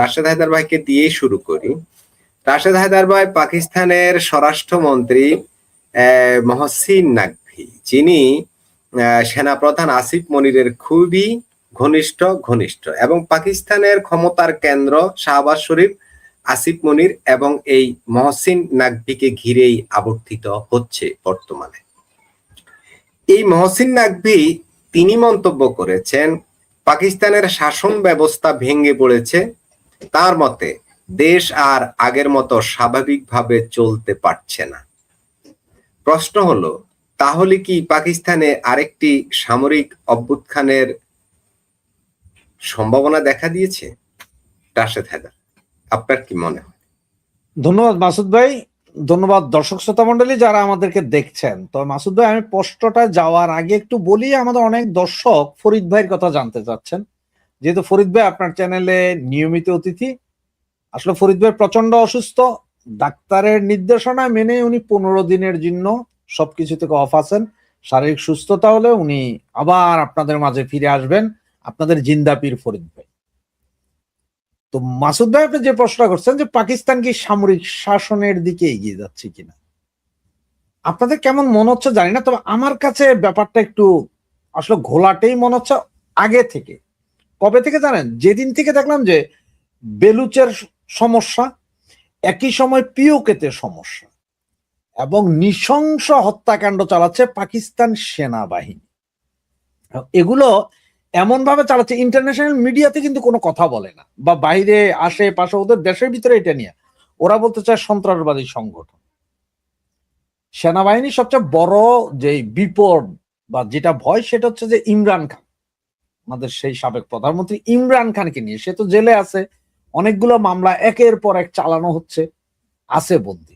রাশেদ হায়দার ভাইকে দিয়েই শুরু করি। রাশেদ হায়দার ভাই পাকিস্তানের স্বরাষ্ট্রমন্ত্রী মহসিন নাকভি, যিনি সেনাপ্রধান আসিফ মনিরের খুবই ঘনিষ্ঠ এবং পাকিস্তানের ক্ষমতার কেন্দ্র শাহবাজ শরীফ, আসিফ মনির এবং এই মহসিন নাকভিকে ঘিরেই আবর্তিত হচ্ছে বর্তমানে। এই মহসিন নাকভি তিনি মন্তব্য করেছেন পাকিস্তানের শাসন ব্যবস্থা ভেঙে পড়েছে, তার মতে দেশ আর আগের মতো স্বাভাবিকভাবে চলতে পারছে না। প্রশ্ন হলো, তাহলে কি পাকিস্তানে আরেকটি সামরিক অভ্যুত্থানের সম্ভাবনা দেখা দিয়েছে? রাশেদ হায়দার, আপনার কি মনে হয়? ধন্যবাদ মাসুদ ভাই, ধন্যবাদ দর্শক শ্রোতা মন্ডলী যারা আমাদেরকে দেখছেন। তো মাসুদ ভাই, আমি প্রশ্নটা যাওয়ার আগে একটু বলি, আমাদের অনেক দর্শক ফরিদ ভাইয়ের কথা জানতে চাচ্ছেন, যেহেতু ফরিদ ভাই আপনার চ্যানেলে নিয়মিত অতিথি। আসলে ফরিদ ভাই প্রচন্ড অসুস্থ, ডাক্তারের নির্দেশনা মেনে উনি 15 দিনের জন্য সবকিছু থেকে অফ আছেন। শারীরিক সুস্থতা হলে উনি আবার আপনাদের মাঝে ফিরে আসবেন, আপনাদের জিন্দাপীর ফরিদ ভাই। তো মাসুদ ভাই, আপনি যে প্রশ্ন করছেন যে পাকিস্তান কি সামরিক শাসনের দিকে এগিয়ে যাচ্ছে কিনা, আপনাদের কেমন মনে হচ্ছে জানি না, তবে আমার কাছে ব্যাপারটা একটু আসলে ঘোলাটেই মনে হচ্ছে আগে থেকে। কবে থেকে জানেন? যেদিন থেকে দেখলাম যে বেলুচের সমস্যা, একই সময় পিওকেতে সমস্যা এবং নৃশংস হত্যাকাণ্ড চালাচ্ছে পাকিস্তান সেনাবাহিনী। এগুলো এমন ভাবে চালাচ্ছে, ইন্টারন্যাশনাল মিডিয়াতে কিন্তু কোনো কথা বলে না, বা বাইরে আশেপাশে ওদের দেশের ভিতরে এটা নিয়ে ওরা বলতে চায় সন্ত্রাসবাদী সংগঠন। সেনাবাহিনীর সবচেয়ে বড় যে বিপদ বা যেটা ভয়, সেটা হচ্ছে যে ইমরান খান, আমাদের সেই সাবেক প্রধানমন্ত্রী ইমরান খানকে নিয়ে। সে তো জেলে আছে, অনেকগুলো মামলা একের পর এক চালানো হচ্ছে, আছে বন্দী।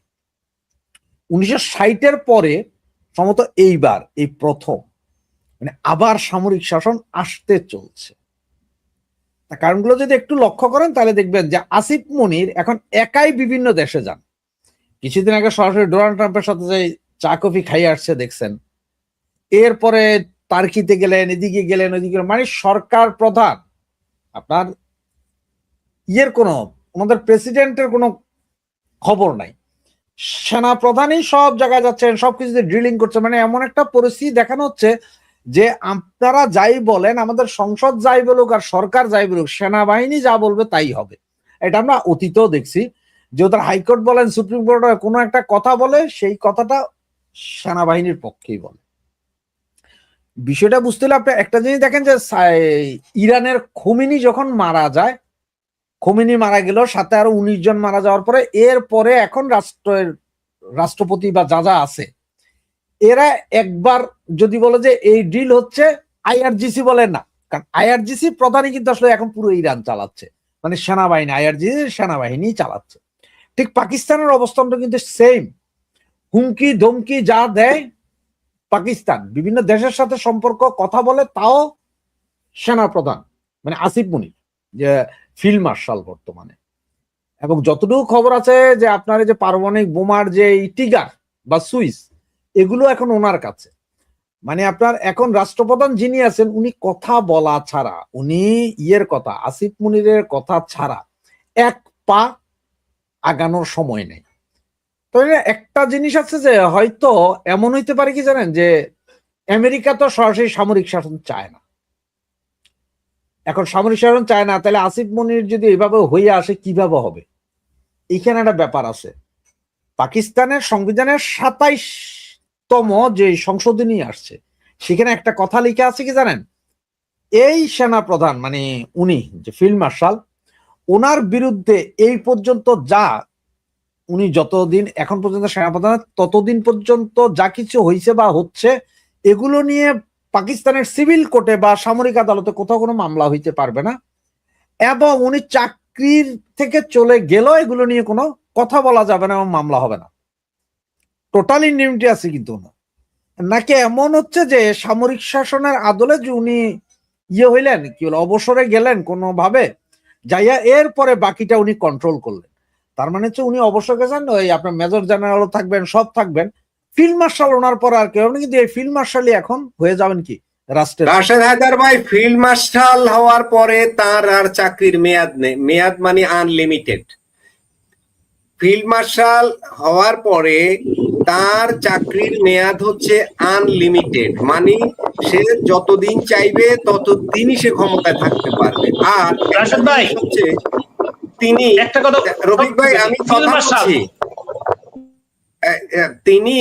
1960-এর পরে সম্ভবত এইবার এই প্রথম মানে আবার সামরিক শাসন আসতে চলছে। কারণগুলো যদি একটু লক্ষ্য করেন তাহলে দেখবেন যে আসিফ মনির এখন একাই বিভিন্ন দেশে যান। কিছুদিন আগে সরাসরি ডোনাল্ড ট্রাম্পের সাথে যে চা কফি খাইয়ে আসছে দেখছেন, এরপরে টার্কিতে গেলেন, এদিকে গেলেন, ওইদিকে গেলেন, মানে সরকার প্রধান আপনার আমাদের প্রেসিডেন্টের কোনো খবর নাই, সেনা প্রধানই সব জায়গায় যাচ্ছেন, সবকিছুতে ড্রিলিং করছে। মানে এমন একটা পরিস্থিতি দেখানো হচ্ছে যে আপনারা যাই বলেন, আমাদের সংসদ যাই বলুক আর সরকার যাই বলুক, সেনাবাহিনী যা বলবে তাই হবে। এটা আমরা অতীতেও দেখছি যে ওদের হাইকোর্ট বলেন, সুপ্রিম কোর্ট কোনো একটা কথা বলে, সেই কথাটা সেনাবাহিনীর পক্ষেই বলে। বিষয়টা বুঝতে হলে আপনি একটা জিনিস দেখেন যে ইরানের খোমেনি যখন মারা যায়, খোমেনি মারা গেল, সাথে আরো 19 জন মারা যাওয়ার পরে এরপরে এখন রাষ্ট্রপতি বা যা আছে এরা একবার যদি বলে যে এই ডিল হচ্ছে, আইআরজিসি বলে না, কারণ আইআরজিসি প্রধানই কিন্তু আসলে এখন পুরো ইরান চালাচ্ছে, মানে সেনাবাহিনী, আইআরজিসি সেনাবাহিনী চালাচ্ছে। ঠিক পাকিস্তানের অবস্থানটা কিন্তু সেম, হুমকি ধমকি যা দেয় পাকিস্তান, বিভিন্ন দেশের সাথে সম্পর্ক কথা বলে, তাও সেনা প্রধান মানে আসিফ মনির, যে ফিল্ড মার্শাল বর্তমানে। এবং যতটুকু খবর আছে যে আপনার যে পারমাণবিক বোমার যে টিগার বা সুইচ, এগুলো এখন ওনার কাছে। মানে আপনার এখন রাষ্ট্রপ্রধান যিনি আছেন, উনি কথা বলা ছাড়া, উনি কথা আসিফ মনিরের কথা ছাড়া এক পা আগানোর সময় নেই। তো একটা জিনিস আছে যে হয়তো এমন হইতে পারে কি জানেন, যে আমেরিকা তো সরাসরি সামরিক শাসন চায় না, এখন সামরিক শাসন চায় না, তাহলে আসিফ মনির যদি এইভাবে হইয়া আসে কিভাবে হবে? এখানে একটা ব্যাপার আছে। পাকিস্তানের সংবিধানের 27তম যে সংশোধনী আসছে, সেখানে একটা কথা লিখে আছে কি জানেন, এই সেনা প্রধান মানে উনি যে ফিল্ড মার্শাল, ওনার বিরুদ্ধে এই পর্যন্ত যা, উনি যতদিন এখন পর্যন্ত সেনাপ্রধান ততদিন পর্যন্ত যা কিছু হয়েছে বা হচ্ছে, এগুলো নিয়ে পাকিস্তানের সিভিল কোর্টে বা সামরিক আদালতে কোথাও কোনো মামলা হইতে পারবে না, এবং উনি চাকরির থেকে চলে গেলেও এগুলো নিয়ে কোনো কথা বলা যাবে না এবং মামলা হবে না। টোটাল ইন্ডিমিনিটি আছে কিন্তু না, নাকি এমন হচ্ছে যে সামরিক শাসনের আদলে যে উনি হইলেন, কি হলো, অবসরে গেলেন কোনোভাবে যাইয়া, এরপরে বাকিটা উনি কন্ট্রোল করলেন। তার মানে হচ্ছে উনি অবসর গেছেন, ওই আপনার মেজর জেনারেলও থাকবেন, সব থাকবেন, ফিল্ড মার্শাল ওনার পর আর কেউ নেই, কিন্তু এই ফিল্ড মার্শালই এখন হয়ে যাবেন কি রাষ্ট্রের। রাশেদ হায়দার ভাই ফিল্ড মার্শাল হওয়ার পরে তার আর চাকরির মেয়াদ নেই, মেয়াদ মানে আনলিমিটেড। ফিল্ড মার্শাল হওয়ার পরে তার চাকরির মেয়াদ হচ্ছে আনলিমিটেড, মানে সে যতদিন চাইবে ততদিনই সে ক্ষমতায় থাকতে পারবে। আর একটা রাশেদ ভাই জিনিস হচ্ছে তিনি, একটা কথা, রফিক ভাই আমি ফিল্ড কথা মার্শাল বলছি, তিনি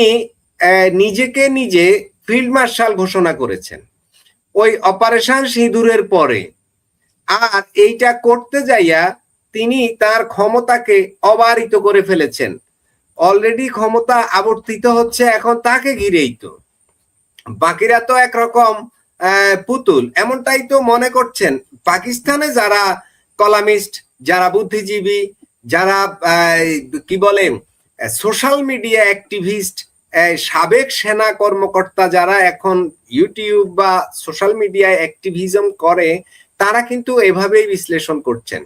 নিজেকে নিজে ফিল্ড মার্শাল ঘোষণা করেছেন ওই অপারেশন সিঁদুরের পরে। আর এইটা করতে যাইয়া তিনি তার ক্ষমতাকে অবারিত করে ফেলেছেন। অলরেডি ক্ষমতা আবর্তিত হচ্ছে, এখন তাকে ঘিরেই তো বাকিরা তো একরকম পুতুল, এমনটাই তো মনে করছেন। পাকিস্তানে যারা কলামিস্ট, যারা বুদ্ধিজীবী, যারা কি বলে সোশ্যাল মিডিয়া অ্যাক্টিভিস্ট, সাবেক সেনা কর্মকর্তা যারা এখন ইউটিউব বা সোশ্যাল মিডিয়ায় অ্যাক্টিভিজম করে, তারা কিন্তু এভাবেই বিশ্লেষণ করছেন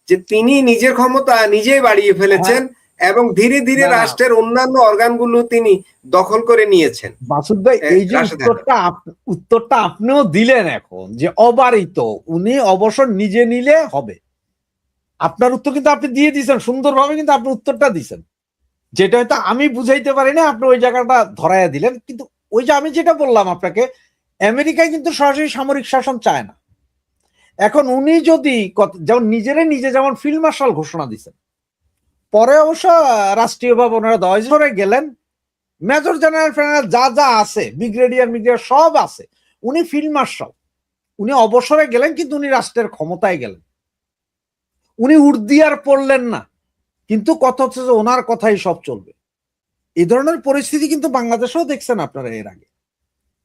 যে তিনি নিজের ক্ষমতা নিজেই বাড়িয়ে ফেলেছেন এবং ধীরে ধীরে রাষ্ট্রের অন্যান্য অর্গানগুলো তিনি দখল করে নিয়েছেন। মাসুদ ভাই, এই যে উত্তরটা আপনিও দিলেন এখন যে অবারিত, উনি অবসর নিজে নিলে হবে। আপনার উত্তর কিন্তু আপনি দিয়ে দিয়েছেন সুন্দরভাবে, কিন্তু আপনি উত্তরটা দিয়েছেন, যেটা হয়তো আমি বুঝাইতে পারি না, আপনি ওই জায়গাটা ধরাইয়া দিলেন। কিন্তু ওই যে আমি যেটা বললাম আপনাকে, আমেরিকায় কিন্তু সরাসরি সামরিক শাসন চায় না। এখন উনি যদি যেমন নিজে যেমন ফিল্ড মার্শাল ঘোষণা দিচ্ছেন, পরে অবশ্য রাষ্ট্রীয়ভাবে ওনারা 10 ধরে গেলেন, মেজর জেনারেল ফেনারেল যা যা আছে, ব্রিগেডিয়ার সব আছে, উনি ফিল্ড মার্শাল, উনি অবসরে গেলেন, কিন্তু উনি রাষ্ট্রের ক্ষমতায় গেলেন, উনি উর্দিয়ার পড়লেন না, কিন্তু কথা হচ্ছে যে ওনার কথাই সব চলবে। এই ধরনের পরিস্থিতি কিন্তু বাংলাদেশেও দেখছেন আপনারা। এর আগে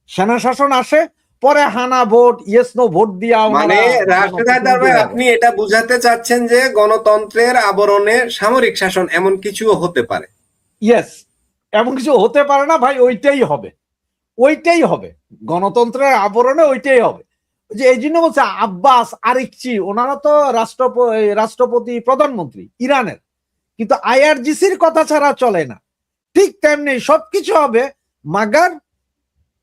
সেনা শাসন আসে, পরে হানা ভোট, ইয়েস নো ভোট দিয়া, মানে রাশেদ হায়দার ভাই আপনি এটা বুঝাতে চাচ্ছেন যে গণতন্ত্রের আবরণে সামরিক শাসন এমন কিছু হতে পারে? ইয়েস, এমন কিছু হতে পারে না ভাই, ওইটাই হবে, ওইটাই হবে, গণতন্ত্রের আবরণে ওইটাই হবে। যে এই জন্য বলছে আব্বাস আরিকচি, ওনারা তো রাষ্ট্রপতি প্রধানমন্ত্রী ইরানের, কিন্তু আইআরজিসির কথা ছাড়া চলে না। ঠিক তেমনি সবকিছু হবে, মাগার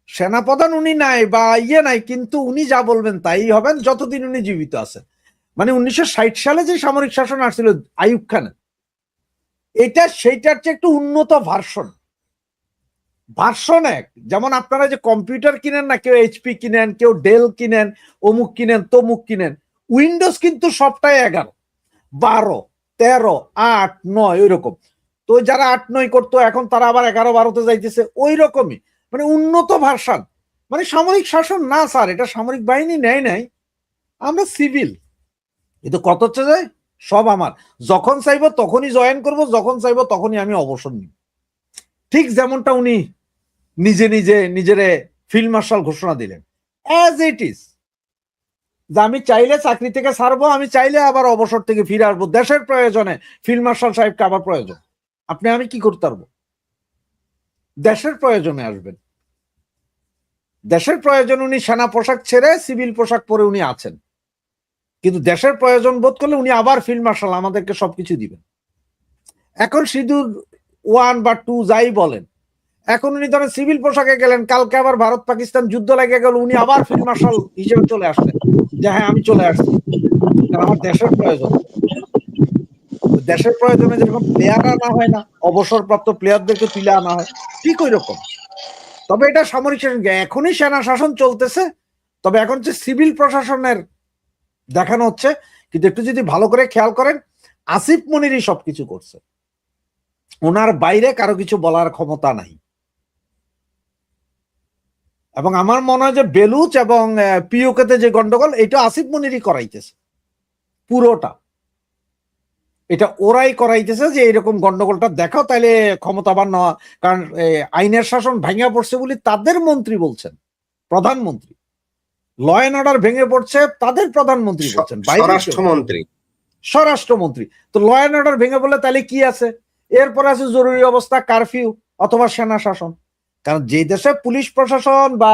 সেনাপ্রধান উনি নাই বা নাই, কিন্তু উনি যা বলবেন তাই হবেন যতদিন উনি জীবিত আছেন। মানে 1960 সালে যে সামরিক শাসন আসছিল আইয়ুব খানের, এটা সেইটার চেয়ে একটু উন্নত ভার্সন এক। যেমন আপনারা যে কম্পিউটার কিনেন না, কেউ এইচপি কিনেন, কেউ ডেল কিনেন, অমুক কিনেন, তমুক কিনেন, উইন্ডোজ কিন্তু সবটাই 11, 12, 13, 8, 9 ওই রকম। তো যারা 8, 9 করতো এখন তারা আবার 11, 12-তে যাইতেছে, ওই রকমই, মানে উন্নত ভার্সন। মানে সামরিক শাসন না স্যার, এটা সামরিক বাহিনী নেয় নাই, আমরা সিভিল। কিন্তু কত হচ্ছে যে সব আমার, যখন চাইবো তখনই জয়েন করব, যখন চাইবো তখনই আমি অবসর নিব। ঠিক যেমনটা উনি নিজেরে ফিল্ড মার্শাল ঘোষণা দিলেন, অ্যাজ ইট ইজ, যে আমি চাইলে চাকরি থেকে ছাড়বো, আমি চাইলে আবার অবসর থেকে ফিরে আসবো, দেশের প্রয়োজনে ফিল্ড মার্শাল সাহেবকে আবার প্রয়োজন, আমি কি করতে পারবো? দেশের প্রয়োজনে আসবেন, দেশের প্রয়োজন উনি সেনা পোশাক ছেড়ে সিভিল পোশাক পরে উনি আছেন, কিন্তু দেশের প্রয়োজন বোধ করলে উনি আবার ফিল্ড মার্শাল আমাদেরকে সবকিছু দিবেন। এখন সিঁদুর 1 বা 2 যাই বলেন, এখন উনি ধরেন সিভিল পোশাকে গেলেন, কালকে আবার ভারত পাকিস্তান যুদ্ধ লেগে গেল, উনি আবার ফিল্ড মার্শাল হিসেবে চলে আসলেন যে হ্যাঁ আমি চলে আসছি, কারণ আমার দেশের প্রয়োজন। দেশের প্রয়োজনে যেরকম প্লেয়ার আনা হয় না, অবসরপ্রাপ্ত প্লেয়ারদেরকে তুলে আনা হয়, ঠিক ওই রকম। তবে এটা সামরিক শাসন, এখনই সেনা শাসন চলতেছে, তবে এখন হচ্ছে সিভিল প্রশাসনের দেখানো হচ্ছে। কিন্তু একটু যদি ভালো করে খেয়াল করেন, আসিফ মনিরই সবকিছু করছে, ওনার বাইরে কারো কিছু বলার ক্ষমতা নাই। এবং আমার মনে হয় যে বেলুচ এবং পিওকেতে যে গন্ডগোল, এটা আসিফ মনিরই করাইতেছে পুরোটা, এটা ওরাই করাইতেছে যে এরকম গন্ডগোলটা দেখাও, তাইলে ক্ষমতাবান নেওয়া। কারণ আইনের শাসন ভেঙে পড়ছে বলে তাদের মন্ত্রী বলছেন, প্রধানমন্ত্রী, ল অ্যান্ড অর্ডার ভেঙে পড়ছে তাদের প্রধানমন্ত্রী বলছেন, স্বরাষ্ট্রমন্ত্রী। তো ল অ্যান্ড অর্ডার ভেঙে পড়লে তাহলে কি আছে? এরপর আছে জরুরি অবস্থা, কারফিউ অথবা সেনা শাসন। কারণ যে দেশে পুলিশ প্রশাসন বা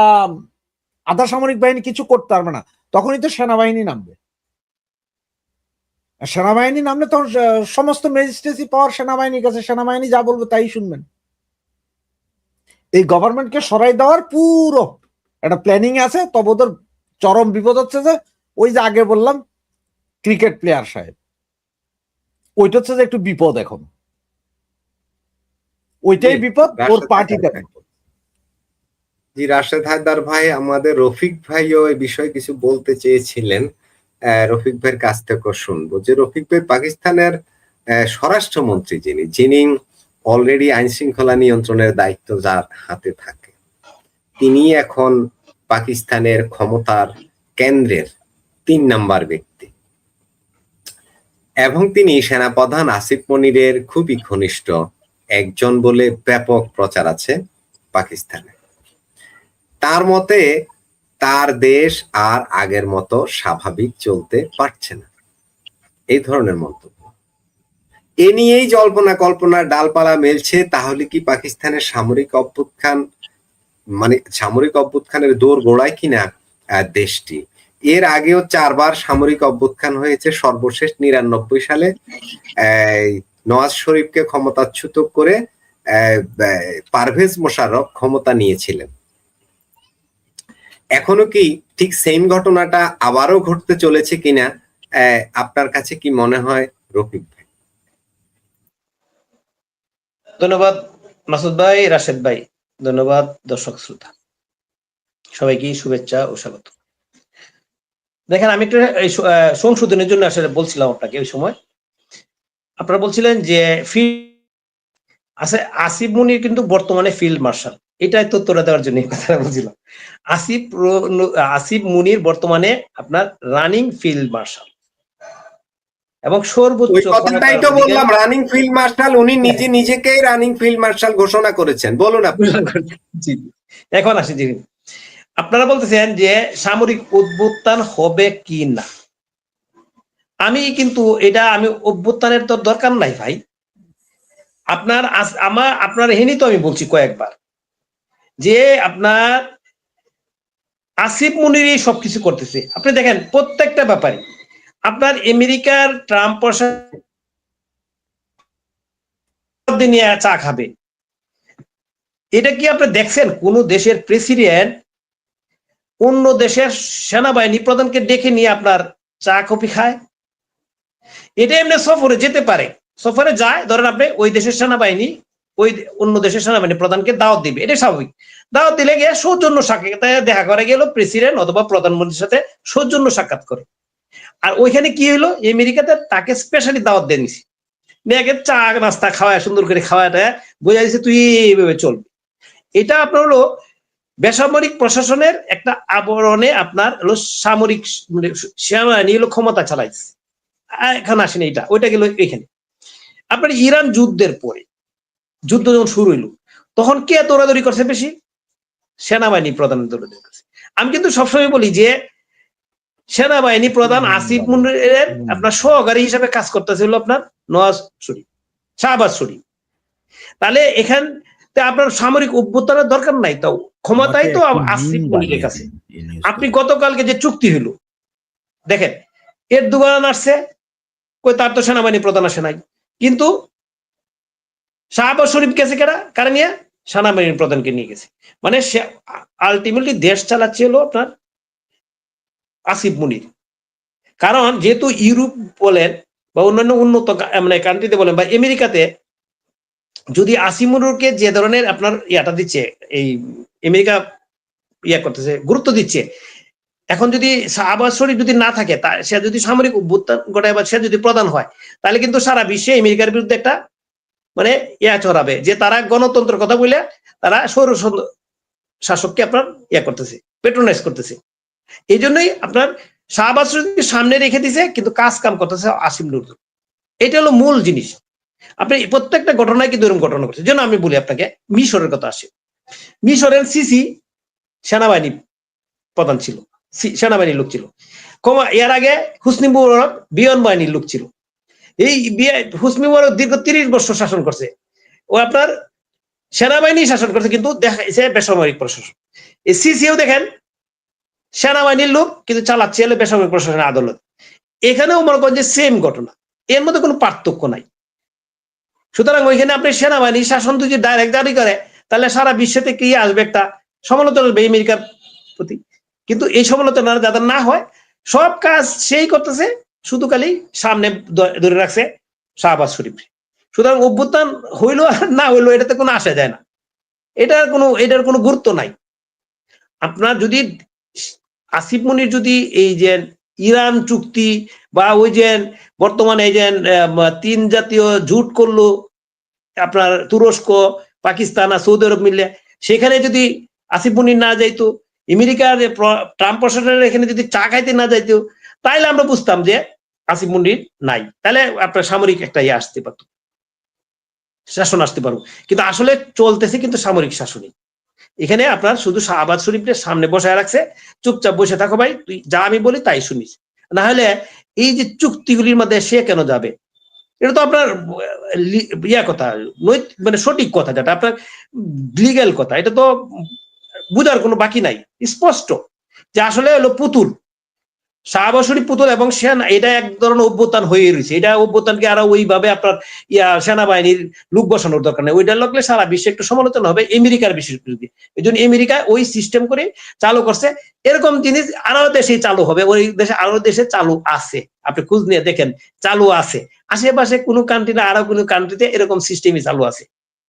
আধা সামরিক বাহিনী কিছু করতে পারবে না, তখনই তো সেনাবাহিনী নামবে। সেনাবাহিনী নামলে তখন সমস্ত ম্যাজিস্ট্রেসি পাওয়ার সেনাবাহিনীর কাছে, সেনাবাহিনী যা বলবে তাই শুনবেন। এই গভর্নমেন্টকে সরাই দেওয়ার পুরো একটা প্ল্যানিং আছে, তবে ওদের চরম বিপদ হচ্ছে যে ওই যে আগে বললাম ক্রিকেট প্লেয়ার সাহেব, ওইটা হচ্ছে যে একটু বিপদ এখন, ওইটাই বিপদ, ওর পার্টিটা। জি, রাশেদ হায়দার ভাই, আমাদের রফিক ভাইও এই বিষয়ে কিছু বলতে চেয়েছিলেন। রফিক ভাইয়ের কাছ থেকে শুনবো যে রফিক ভাই পাকিস্তানের স্বরাষ্ট্রমন্ত্রী যিনি যিনি অলরেডি আইন শৃঙ্খলা নিয়ন্ত্রণের দায়িত্ব যার হাতে থাকে, তিনি এখন পাকিস্তানের ক্ষমতার কেন্দ্রের 3 নাম্বার ব্যক্তি এবং তিনি সেনাপ্রধান আসিফ মনিরের খুবই ঘনিষ্ঠ একজন বলে ব্যাপক প্রচার আছে পাকিস্তানে। তার মতে তার দেশ আর আগের মতো স্বাভাবিক চলতে পারছে না, এই ধরনের মন্তব্য। এ নিয়েই জল্পনা কল্পনার ডালপালা মেলছে, তাহলে কি পাকিস্তানের সামরিক অভ্যুত্থান মানে সামরিক অভ্যুত্থানের দৌড় গোড়ায় কিনা দেশটি। এর আগেও 4 বার সামরিক অভ্যুত্থান হয়েছে, সর্বশেষ 99 সালে নওয়াজ শরীফকে ক্ষমতাচ্যুত করে পারভেজ মোশাররফ ক্ষমতা নিয়েছিলেন। এখনো কি ঠিক সেম ঘটনাটা আবারও ঘটতে চলেছে কিনা, আপনার কাছে কি মনে হয় রফিক ভাই? ধন্যবাদ মাসুদ ভাই, রাশেদ ভাই, ধন্যবাদ দর্শক শ্রোতা সবাইকে শুভেচ্ছা ও স্বাগত। দেখেন, আমি একটা সংশোধনের জন্য আসলে বলছিলাম আপনাকে ওই সময়, আপনারা বলছিলেন যে আসিফ মুনির কিন্তু বর্তমানে ফিল্ড মার্শাল, এটাই তথ্যটা দেওয়ার জন্য কথা বলছিলাম। আসিফ মুনির বর্তমানে আপনার রানিং ফিল্ড মার্শাল এবং সর্বোচ্চ কথাটাই তো বললাম, রানিং ফিল্ড মার্শাল। উনি নিজেকেই রানিং ফিল্ড মার্শাল ঘোষণা করেছেন। বলুন আপনি। এখন আসি, জি, আপনারা বলতেছেন যে সামরিক অভ্যুত্থান হবে কি না। আমি কিন্তু আমি অভ্যুত্থানের তো দরকার নাই ভাই। আপনার হেনি তো আমি বলছি কয়েকবার যে আপনার আসিফ মুনিরই সবকিছু করতেছে। আপনি দেখেন প্রত্যেকটা ব্যাপারে আপনার আমেরিকার ট্রাম্প প্রসাদ নিয়ে চা খাবে, এটা কি আপনি দেখছেন কোন দেশের প্রেসিডেন্ট অন্য দেশের সেনাবাহিনী প্রধানকে ডেকে নিয়ে আপনার চা কফি খায়? এটা এমনি সফরে যেতে পারে, সফরে যায়, ধরেন আপনি ওই দেশের সেনাবাহিনী ওই অন্য দেশের সেনাবাহিনী প্রধানকে দাওয়াত দিবে, এটা স্বাভাবিক। দাওয়াত দিলে গিয়ে সৌজন্য সাক্ষাৎ দেখা করে গেল প্রেসিডেন্ট অথবা প্রধানমন্ত্রীর সাথে সৌজন্য সাক্ষাৎ করে। আর ওইখানে কি হইলো, আমেরিকাতে তাকে স্পেশালি দাওয়াত দিয়ে নিছি, মেয়েকে চা নাস্তা খাওয়ায় সুন্দর করে খাওয়াটা বোঝা যাচ্ছে তুই এইভাবে চলবি। এটা আপনার হলো বেসামরিক প্রশাসনের একটা আবরণে আপনার হলো সামরিক সেনাবাহিনী হলো ক্ষমতা চালাইছে। এখানে আসেনি, এটা ওইটা গেল এখানে। আপনার ইরান যুদ্ধের পরে, যুদ্ধ যখন শুরু হইল, তখন কে দৌড়াদৌড়ি করছে বেশি? সেনাবাহিনী প্রধান দৌড়াদৌড়ি করছে। আমি কিন্তু সবসময় বলি যে সেনাবাহিনী প্রধান আসিফ মুনিরের আপনার সহকারী হিসাবে কাজ করতেছে হলো আপনার নওয়াজ শরীফ, শাহবাজ শরীফ। তাহলে এখান আপনার সামরিক অভ্যুত্থানের দরকার নাই, তাও ক্ষমতাই তো আসিফ মুনিরের কাছে। আপনি গতকালকে যে চুক্তি হইলো দেখেন, এরদোগান আসছে, কই তার তো সেনাবাহিনী প্রধান আসে নাই, কিন্তু শাহবাজ শরীফ গেছে কারা নিয়ে? সেনাবাহিনী প্রধানকে নিয়ে গেছে। মানে সে আলটিমেটলি দেশ চালাচ্ছে হলো আপনার আসিফ মুনির। কারণ যেহেতু ইউরোপ বলেন বা অন্যান্য উন্নত মানে কান্ট্রিতে বলেন বা আমেরিকাতে যদি আসিফ মুনিরকে যে ধরনের আপনার ইয়াটা দিচ্ছে, এই আমেরিকা করতেছে, গুরুত্ব দিচ্ছে, এখন যদি শাহবাজ শরীফ যদি না থাকে, সে যদি সামরিক অভ্যুত্থান ঘটায় বা সে যদি প্রধান হয়, তাহলে কিন্তু সারা বিশ্বে আমেরিকার বিরুদ্ধে একটা মানে ছড়াবে যে তারা গণতন্ত্রের কথা বলে তারা সৌর শাসককে আপনার করতেছে, পেট্রোনাইজ করতেছে। এই জন্যই আপনার শাহবাজ শরীফকে সামনে রেখে দিছে, কিন্তু কাজ কাম করতেছে আসিফ নজরুল। এটা হলো মূল জিনিস। আপনি প্রত্যেকটা ঘটনায় কিন্তু এরকম ঘটনা করছে। যেন আমি বলি আপনাকে, মিশরের কথা আসে। মিশরের সিসি সেনাবাহিনী প্রধান ছিল, সেনাবাহিনীর লোক ছিল। এর আগে হোসনি মুবারক বিমান বাহিনীর লোক ছিল। এই হোসনি মুবারক দীর্ঘ 30 বছর শাসন করছে, ও আপনার সেনাবাহিনী শাসন করছে, কিন্তু দেখা যাচ্ছে বেসামরিক প্রশাসন। এই সিসিও দেখেন সেনাবাহিনীর লোক, কিন্তু চালাচ্ছে হলে বেসামরিক প্রশাসনের আদালত। এখানেও মনে করেন যে সেম ঘটনা, এর মধ্যে কোনো পার্থক্য নাই। সুতরাং ওইখানে আপনি সেনাবাহিনী শাসন যদি ডাইরেক্ট জারি করে, তাহলে সারা বিশ্ব থেকে কি আসবে? একটা সমালোচনা আসবে আমেরিকার রাষ্ট্রপতি, কিন্তু এই সমালোচনা যাদের না হয়, সব কাজ সেই করতেছে, শুধু খালি সামনে ধরে রাখছে শাহবাজ শরীফ। সুতরাং অভ্যুত্থান হইলো আর না হইলো এটাতে কোনো আসা যায় না, এটার কোনো গুরুত্ব নাই। আপনার যদি আসিফ মনির যদি এই যে ইরান চুক্তি বা ওই যে বর্তমানে এই যে 3 জাতীয় জোট করলো আপনার তুরস্ক, পাকিস্তান আর সৌদি আরব মিলে, সেখানে যদি আসিফ মনির না যাইতো, আমেরিকার ট্রাম্প প্রশাসনের এখানে যদি চা খাইতে না যাইতো, তাইলে আমরা বুঝতাম যে আসিফ মনির নাই, তাহলে আপনার সামরিক একটা ইয়ে আসতে পারতো, শাসন আসতে পারবো। কিন্তু আসলে চলতেছে কিন্তু সামরিক শাসনই। এখানে আপনার শুধু শাহবাজ শরীফের সামনে বসায় রাখছে, চুপচাপ বসে থাকো ভাই, তুই যা আমি বলি তাই শুনিস। না হলে এই যে চুক্তিগুলির মধ্যে সে কেন যাবে? এটা তো আপনার ইয়া কথা, মানে সঠিক কথা, যেটা আপনার লিগ্যাল কথা, এটা তো বুঝার কোনো বাকি নাই, স্পষ্ট যে আসলে হলো পুতুল, শাহবাজ শরীফ পুতুল, এবং এটা এক ধরনের অভ্যুত্থান হয়ে রয়েছে। এটা অভ্যুত্থানকে আরো ওইভাবে আপনার সেনাবাহিনীর লোক বসানোর দরকার নেই, ওইটা লাগলে সারা বিশ্বে একটু সমালোচনা হবে আমেরিকার বিশেষ বিরোধী। এই জন্য আমেরিকা ওই সিস্টেম করে চালু করছে, এরকম জিনিস আরো দেশে চালু হবে, ওই দেশে আরো দেশে চালু আছে, আপনি খোঁজ নিয়ে দেখেন চালু আছে, আশেপাশে কোনো কান্ট্রি না আরো কোনো কান্ট্রিতে এরকম সিস্টেমই চালু আছে।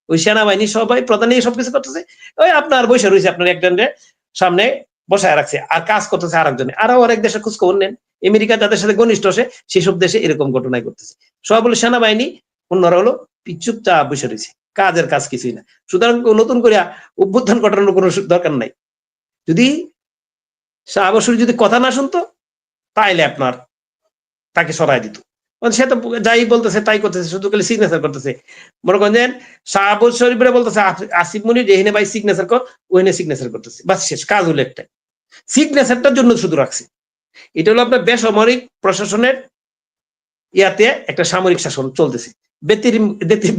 ওই সেনাবাহিনী সবাই প্রধানই সবকিছু করতেছে, ওই আপনার বসে রয়েছে, আপনার একজনের সামনে বসায় রাখছে আর কাজ করতেছে আরেকজনে। আরো অনেক দেশের খোঁজ খবর নেন, আমেরিকা যাদের সাথে ঘনিষ্ঠ আছে সেসব দেশে এরকম ঘটনাই করতেছে। সব হলো সেনাবাহিনী, অন্যরা হলো চুপচাপ বসে রয়েছে, কাজের কাজ কিছুই না। সুতরাং নতুন করে অভ্যুত্থান ঘটানোর কোনো দরকার নাই। যদি শাহবাজ শরীফ যদি কথা না শুনতো, তাইলে আপনার তাকে সরাই দিত। সে তো যাই বলতেছে তাই করতেছে, শুধু খালি সিগনেচার করতেছে। মনে করেন শাহবাজ শরীফের বলতেছে আসিফ মনির যেখানে ভাই সিগনেচার কর, ওইখানে সিগনেচার করতেছে, বাস শেষ, কাজ হলো একটাই, সিগনেচারটার জন্য শুধু রাখছে। এটা হলো আপনার বেসামরিক প্রশাসনের ইয়াতে একটা সামরিক শাসন চলতেছে,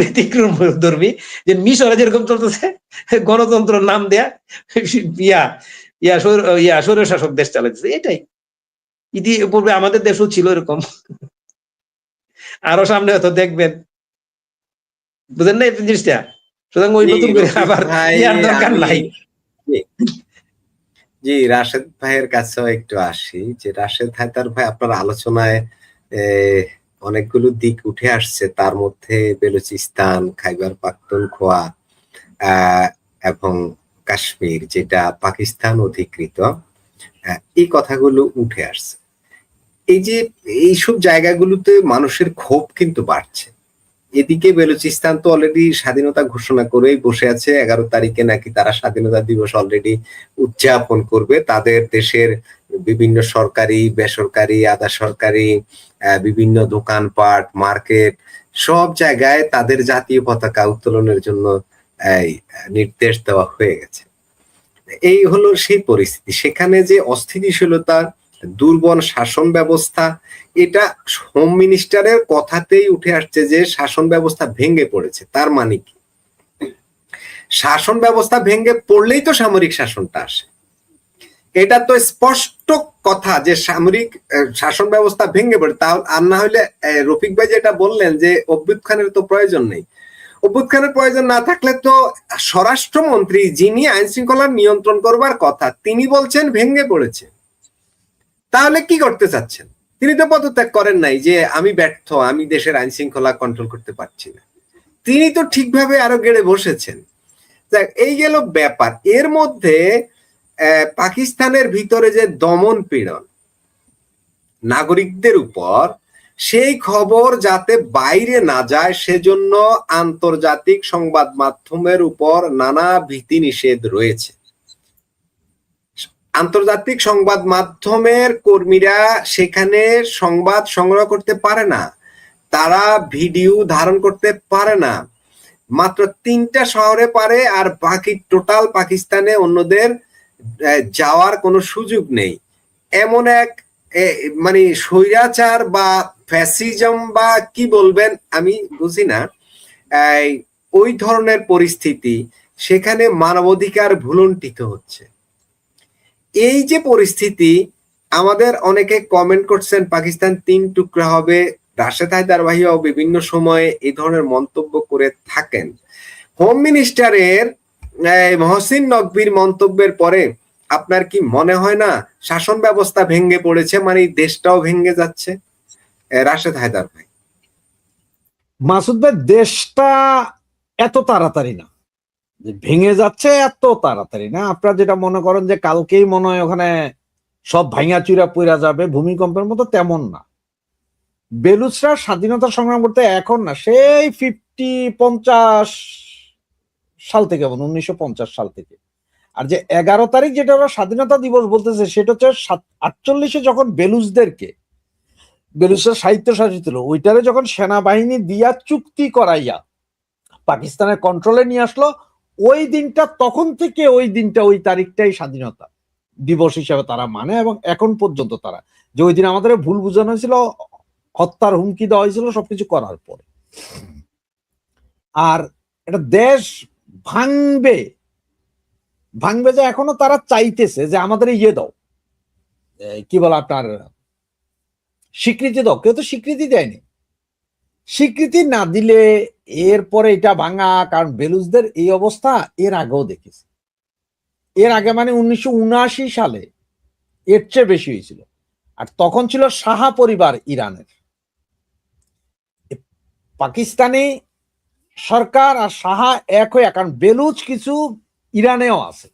ব্যতিক্রম ধর্মী, যে মিশরে যেরকম চলতেছে গণতন্ত্র নাম দেয়া স্বৈর শাসক দেশ চালাচ্ছে। এটাই ইতিপূর্বে আমাদের দেশও ছিল এরকম, আরো সামনে হয়তো দেখবেন, বুঝেন না এই জিনিসটা? সুতরাং ওই নতুন করে আবার ইয়ার দরকার নাই। জি, রাশেদ ভাইয়ের কাছেও একটু আসি, যে রাশেদ হায়দার ভাই, আপনার আলোচনায় অনেকগুলো দিক উঠে আসছে, তার মধ্যে বেলুচিস্তান, খাইবার পাখতুনখোয়া এবং কাশ্মীর, যেটা পাকিস্তান অধিকৃত, এই কথাগুলো উঠে আসছে। এই যে এইসব জায়গাগুলোতে মানুষের ক্ষোভ কিন্তু বাড়ছে। এদিকে বেলুচিস্তান তো অলরেডি স্বাধীনতা ঘোষণা করেই বসে আছে, 11 তারিখে নাকি তারা স্বাধীনতা দিবস অলরেডি উদযাপন করবে। তাদের দেশের বিভিন্ন সরকারি, বেসরকারি, আধা সরকারি বিভিন্ন দোকানপাট, মার্কেট, সব জায়গায় তাদের জাতীয় পতাকা উত্তোলনের জন্য নির্দেশ দেওয়া হয়ে গেছে। এই হলো সেই পরিস্থিতি। সেখানে যে অস্থিতিশীলতা, দুর্বল শাসন ব্যবস্থা, এটা হোম মিনিস্টারের কথাতেই উঠে আসছে যে শাসন ব্যবস্থা ভেঙে পড়েছে। তার মানে কি? শাসন ব্যবস্থা ভেঙে পড়লেই তো সামরিক শাসনটা আসে। এটা তো স্পষ্ট কথা যে সামরিক শাসন ব্যবস্থা ভেঙে পড়ে। তা আর না হলে রফিক ভাই যেটা বললেন যে অভ্যুত্থানের তো প্রয়োজন নেই, অভ্যুত্থানের প্রয়োজন না থাকলে তো স্বরাষ্ট্রমন্ত্রী, যিনি আইন শৃঙ্খলা নিয়ন্ত্রণ করবার কথা, তিনি বলছেন ভেঙে পড়েছে। তাহলে কি করতে চাচ্ছেন? তিনি তো পদত্যাগ করেন নাই যে আমি ব্যর্থ, আমি দেশের আইন শৃঙ্খলা কন্ট্রোল করতে পারছি না। তিনি তো ঠিকভাবে আরো গেড়ে বসেছেন। এই গেল ব্যাপার। এর মধ্যে পাকিস্তানের ভিতরে যে দমন পীড়ন নাগরিকদের উপর, সেই খবর যাতে বাইরে না যায় সেজন্য আন্তর্জাতিক সংবাদ মাধ্যমের উপর নানা ভীতি নিষেধ রয়েছে। আন্তর্জাতিক সংবাদ মাধ্যমের কর্মীরা সেখানে সংবাদ সংগ্রহ করতে পারে না, তারা ভিডিও ধারণ করতে পারে না, মাত্র 3টা শহরে পারে, আর বাকি টোটাল পাকিস্তানে অন্যদের যাওয়ার কোনো সুযোগ নেই। এমন এক মানে স্বৈরাচার বা ফ্যাসিজম বা কি বলবেন আমি বুঝি না, ওই ধরনের পরিস্থিতি, সেখানে মানবাধিকার ভুলুণ্ঠিত হচ্ছে। এই যে পরিস্থিতি, আমাদের অনেকে কমেন্ট করছেন পাকিস্তান 3 টুকরা হবে। রাশেদ হায়দার ভাইয়াও বিভিন্ন সময়ে এই ধরনের মন্তব্য করে থাকেন। হোম মিনিস্টারের মহসিন নকভির মন্তব্যের পরে আপনার কি মনে হয় না শাসন ব্যবস্থা ভেঙে পড়েছে, মানে দেশটাও ভেঙে যাচ্ছে? রাশেদ হায়দার ভাই। মাসুদ ভাই, দেশটা এত তাড়াতাড়ি না যে ভেঙে যাচ্ছে, এত তাড়াতাড়ি না। আপনারা যেটা মনে করেন যে কালকেই মনে হয় ওখানে সব ভাঙা চুরা পইরা যাবে ভূমিকম্পের মতো, তেমন না। বেলুচরা স্বাধীনতা সংগ্রাম করতে এখন না, সেই 50 সাল থেকে, 1950 সাল থেকে। আর যে 11 তারিখ যেটা ওরা স্বাধীনতা দিবস বলতেছে, সেটা হচ্ছে 48-এ যখন বেলুচরা সাহিত্য শাসিত হলো, ওইটারে যখন সেনাবাহিনী দিয়া চুক্তি করাইয়া পাকিস্তানের কন্ট্রোলে নিয়ে আসলো, ওই দিনটা, তখন থেকে ওই দিনটা, ওই তারিখটাই স্বাধীনতা দিবস হিসাবে তারা মানে। এবং এখন পর্যন্ত তারা, যে ওই দিন আমাদের ভুল বোঝানো হয়েছিল, হত্যার হুমকি দেওয়া হয়েছিল সবকিছু করার পরে। আর এটা দেশ ভাঙবে ভাঙবে যে এখনো তারা চাইতেছে যে আমাদের ইয়ে দাও, কি বলে আপনার, স্বীকৃতি দাও। কেউ তো স্বীকৃতি দেয়নি। স্বীকৃতি না দিলে এরপরে এটা ভাঙা, কারণ বেলুচদের এই অবস্থা এর আগেও দেখেছি। এর আগে মানে 1979 সালে এর চেয়ে বেশি হয়েছিল। আর তখন ছিল শাহ পরিবার ইরানের। পাকিস্তানি সরকার আর শাহ এক হয়ে, কারণ বেলুচ কিছু ইরানেও আছে,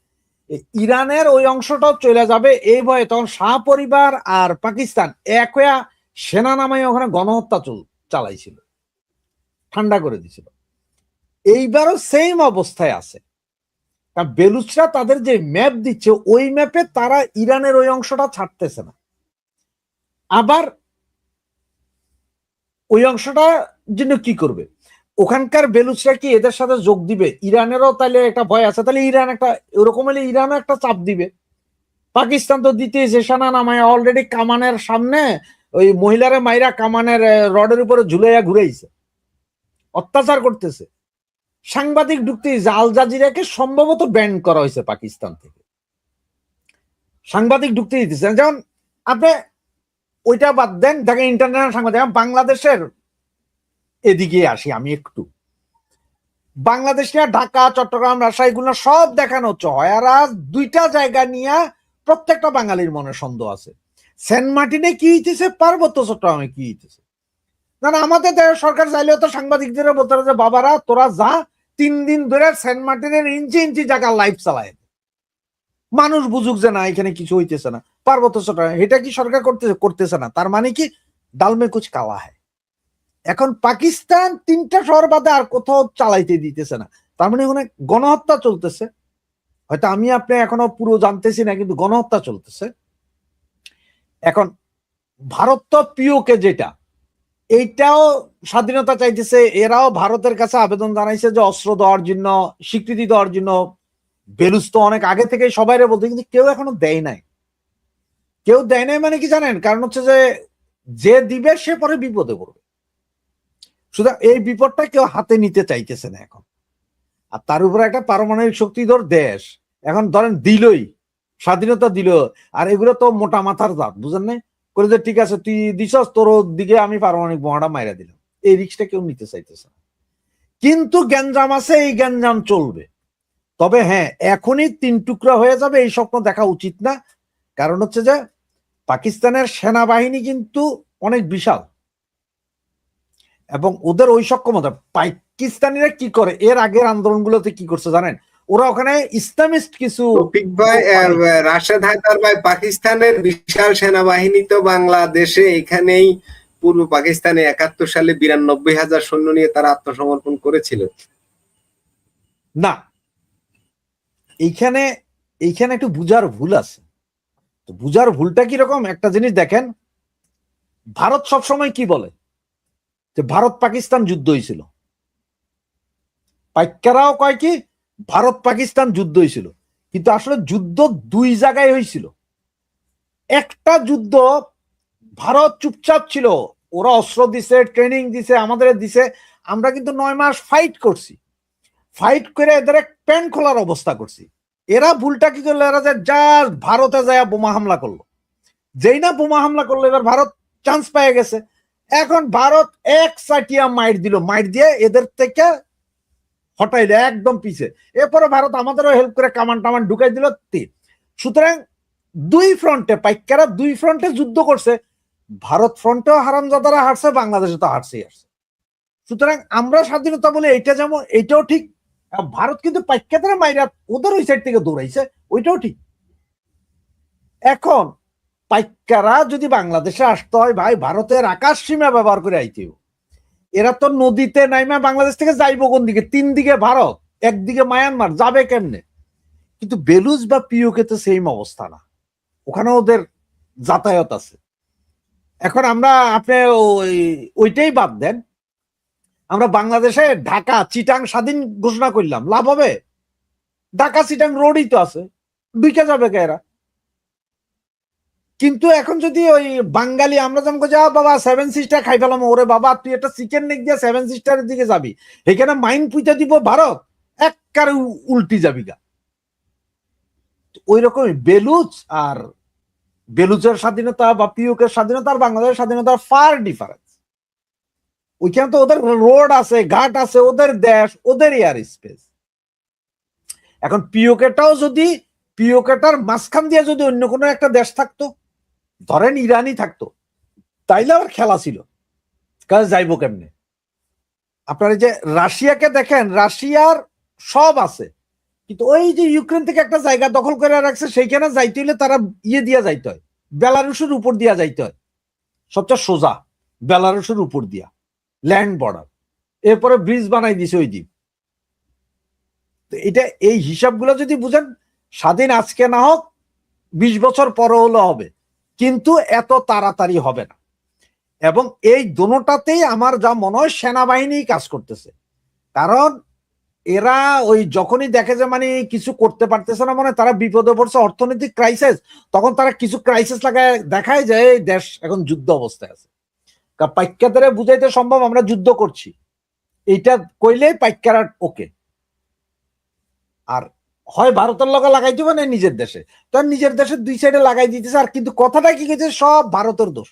ইরানের ওই অংশটাও চলে যাবে এই ভয়ে তখন শাহ পরিবার আর পাকিস্তান এক হয়ে সেনা নামাই ওখানে গণহত্যা চালাইছিল, ঠান্ডা করে দিছিল। এইবারও সেম অবস্থায় আছে, কারণ বেলুচরা তাদের যে ম্যাপ দিচ্ছে, ওই ম্যাপে তারা ইরানের ওই অংশটা ছাড়তেছে না। আবার ওই অংশটা জন্য কি করবে, ওখানকার বেলুচরা কি এদের সাথে যোগ দিবে? ইরানেরও তাহলে একটা ভয় আছে, তাহলে ইরান একটা এরকম হলে ইরানও একটা চাপ দিবে। পাকিস্তান তো দিতেছে, সেনা নামায় অলরেডি কামানের সামনে ওই মহিলারা মাইরা কামানের রডের উপরে ঝুলাইয়া ঘুরাইছে, অত্যাচার করতেছে। সাংবাদিক ঢুকতে, আল জাজিরাকে সম্ভবত ব্যান করা হয়েছে পাকিস্তান থেকে, সাংবাদিক ঢুকতে দিতেছে। যেমন আপনি ওইটা বাদ দেন, দেখেন ইন্টারন্যাশনাল সাংবাদিক। বাংলাদেশের এদিকে আসি আমি একটু। বাংলাদেশে ঢাকা, চট্টগ্রাম, রাজশাহী, গুলো সব দেখানো হচ্ছে হয়, আর আজ দুইটা জায়গা নিয়ে প্রত্যেকটা বাঙালির মনে সন্দেহ আছে। সেন্ট মার্টিনে কি হইতেছে, পার্বত্য চট্টগ্রামে কি হইতেছে। না না, আমাদের সরকার চাইলেও তো সাংবাদিকদের বলতে হবে যে বাবারা তোরা যা, 3 দিন ধরে সেন্ট মার্টিনের ইঞ্চি ইঞ্চি জায়গা লাইভ চালায়, মানুষ বুঝুক যে না এখানে কিছু হইতেছে না। পার্বত্য চট্টগ্রাম, এটা কি সরকার করতেছে না, তার মানে কি ডালমে কুচ কালা হয়। এখন পাকিস্তান 3টা শহর বাদে আর কোথাও চালাইতে দিতেছে না, তার মানে ওখানে গণহত্যা চলতেছে। হয়তো আমি আপনি এখনো পুরো জানতেছি না, কিন্তু গণহত্যা চলতেছে। এখন ভারত তো পিওকে যেটা, এইটাও স্বাধীনতা চাইতেছে, এরাও ভারতের কাছে আবেদন জানাইছে যে অস্ত্র দেওয়ার জন্য, স্বীকৃতি দেওয়ার জন্য। বেলুচ তো অনেক আগে থেকে সবাইরে বলতে, কিন্তু কেউ এখনো দেয় নাই। কেউ দেয় নাই মানে কি জানেন, কারণ হচ্ছে যে দিবে সে পরে বিপদে পড়বে। সুতরাং এই বিপদটা কেউ হাতে নিতে চাইতেছে না এখন। আর তার উপরে একটা পারমাণবিক শক্তিধর দেশ, এখন ধরেন দিলই, স্বাধীনতা দিল, আর এগুলো তো মোটা মাথার জাত, বুঝেন না, করে যে ঠিক আছে তুই দিছস, তোর দিকে আমি পারমাণবিক বোমাটা মাইরা দিলাম। এই রিস্কটা কেউ নিতে চাইতেছে না। কিন্তু গ্যাঞ্জাম আছে, এই গ্যাঞ্জাম চলবে। তবে হ্যাঁ, এখনই 3 টুকরা হয়ে যাবে এই স্বপ্ন দেখা উচিত না। কারণ হচ্ছে যে পাকিস্তানের সেনাবাহিনী কিন্তু অনেক বিশাল, এবং ওদের ওই সক্ষমতা। পাকিস্তানিরা কি করে, এর আগের আন্দোলনগুলোতে কি করছে জানেন, ওরা ওখানে ইসলামিস্ট কিছু। রফিক ভাই, রাশেদ হায়দার ভাই, পাকিস্তানের বিশাল সেনাবাহিনী তো বাংলাদেশে এখানেই পূর্ব পাকিস্তানে 71 সালে 92,000 সৈন্য নিয়ে তারা আত্মসমর্পণ করেছিল না, এইখানে একটু বুঝার ভুল আছে। তো বুঝার ভুলটা কিরকম, একটা জিনিস দেখেন, ভারত সবসময় কি বলে যে ভারত পাকিস্তান যুদ্ধ হয়েছিল, পাইকারাও কয় কি ভারত পাকিস্তান যুদ্ধ হয়েছিল, কিন্তু আসলে যুদ্ধ 2 জায়গায় হয়েছিল। একটা যুদ্ধ ভারত চুপচাপ ছিল, ওরা অস্ত্র দিছে, ট্রেনিং দিছে, আমাদের দিছে, আমরা কিন্তু 9 মাস ফাইট করছি, ফাইট করে এদের প্যান্ট খোলার অবস্থা করছি। এরা ভুলটা কি করলো, এরা জাস্ট ভারতে যায় বোমা হামলা করলো। যেই না বোমা হামলা করলো, এবার ভারত চান্স পেয়ে গেছে। এখন ভারত এক সাটিয়া মাইর দিয়ে এদের থেকে হটাইলে একদম পিছে। এরপরে ভারত আমাদেরও হেল্প করে কামান টামান ঢুকাই দিল। সুতরাং দুই ফ্রন্টে পাইকারা দুই ফ্রন্টে যুদ্ধ করছে, ভারত ফ্রন্টেও হারামজাদারা হারছে, বাংলাদেশে তো হারছেই হারছে। সুতরাং আমরা স্বাধীনতা বলে এইটা যেমন এইটাও ঠিক, ভারত কিন্তু পাইকাতারা মাইরা ওদের ওই সাইড থেকে দৌড়াইছে, ওইটাও ঠিক। এখন পাইকারা যদি বাংলাদেশে আসতে হয় ভাই, ভারতের আকাশ সীমা ব্যবহার করে আইতে হবে। এরা তো নদীতে নাইমা বাংলাদেশ থেকে যাইব কোন দিকে? 3 দিকে ভারত, একদিকে মায়ানমার, যাবে কেমনে? কিন্তু বেলুচ বা পিওকে তো সেম অবস্থা না, ওখানে ওদের যাতায়াত আছে। এখন আমরা আপনি ওইটাই বাদ দেন, আমরা বাংলাদেশে ঢাকা চিটাং স্বাধীন ঘোষণা করলাম, লাভ হবে? ঢাকা চিটাং রোডই তো আছে, ঢুকে যাবে কে এরা? কিন্তু এখন যদি ওই বাঙালি আমরা যেমন যা বাবা 7 সিস্টার খাই ফেলাম, ওরে বাবা তুই একটা চিকেন নেক দিয়ে 7 সিস্টারের দিকে যাবি, এখানে মাইন পুঁতে দিব ভারত, একবারে উল্টি যাবি গা। ওই রকমই বেলুচ আর বেলুচের স্বাধীনতা বা পিওকের স্বাধীনতা আর বাংলাদেশের স্বাধীনতা ফার ডিফারেন্স। ওইখানে তো ওদের রোড আছে, ঘাট আছে, ওদের দেশ, ওদের এয়ার স্পেস। এখন পিওকেটাও যদি পিওকেটার মাঝখান দিয়ে যদি অন্য কোনো একটা দেশ থাকতো, ধরেন ইরানই থাকতো, তাইলে আবার খেলা ছিল, কাজ যাইবো কেমনে? আপনারা যে রাশিয়াকে দেখেন, রাশিয়ার সব আছে, কিন্তু ওই যে ইউক্রেন থেকে একটা জায়গা দখল করে রাখছে, সেইখানে যাইতে হইলে তারা ইয়ে দিয়া যাইতে হয়, বেলারুশের উপর দিয়া যাইতে হয়, সবচেয়ে সোজা বেলারুশের উপর দিয়া ল্যান্ড বর্ডার, এরপরে ব্রিজ বানাই দিছে ওই দ্বীপ। এটা এই হিসাবগুলো যদি বুঝেন, স্বাধীন আজকে না হোক 20 বছর পরে হলো হবে, কিন্তু এত তাড়াতাড়ি হবে না। এবং এই দোনোটাতেই আমার যা মনে হয় সেনাবাহিনী কাজ করতেছে, কারণ এরা ওই যখনই দেখে যে মানে কিছু করতে পারতেছে না, মানে তারা বিপদে পড়ছে, অর্থনৈতিক ক্রাইসিস, তখন তারা কিছু ক্রাইসিস লাগায় দেখায় যে এই দেশ এখন যুদ্ধ অবস্থায় আছে। পাইকারে বুঝাইতে সম্ভব আমরা যুদ্ধ করছি, এইটা কইলে পাইকারা ওকে। আর হয় ভারতের লগে লাগাই দিবে না নিজের দেশে, তার নিজের দেশের দুই সাইডে লাগাই দিতেছে। আর কিন্তু কথাটা কি গেছে, সব ভারতের দোষ।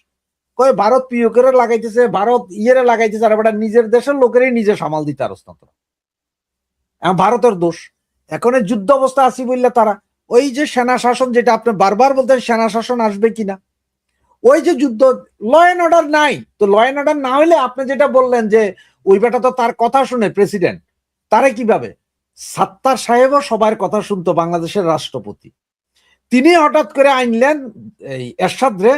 কয় ভারত পিওকেরে লাগাইতেছে, ভারত ইয়েরে লাগাইতেছে, আর এবার নিজের দেশের লোকেরই নিজে সামাল দিতে আর ভারতের দোষ। এখন যুদ্ধ অবস্থা আছি বললে তারা ওই যে সেনা শাসন, যেটা আপনি বারবার বলতেন সেনা শাসন আসবে কিনা, ওই যে যুদ্ধ, ল এন্ড অর্ডার নাই। তো ল এন্ড অর্ডার না হলে আপনি যেটা বললেন যে ওই বেটা তো তার কথা শুনে প্রেসিডেন্ট, তারে কিভাবে? সাত্তার সাহেবও সবার কথা শুনতো, বাংলাদেশের রাষ্ট্রপতি, তিনি হঠাৎ করে আইনলেন এই এরশাদ রে,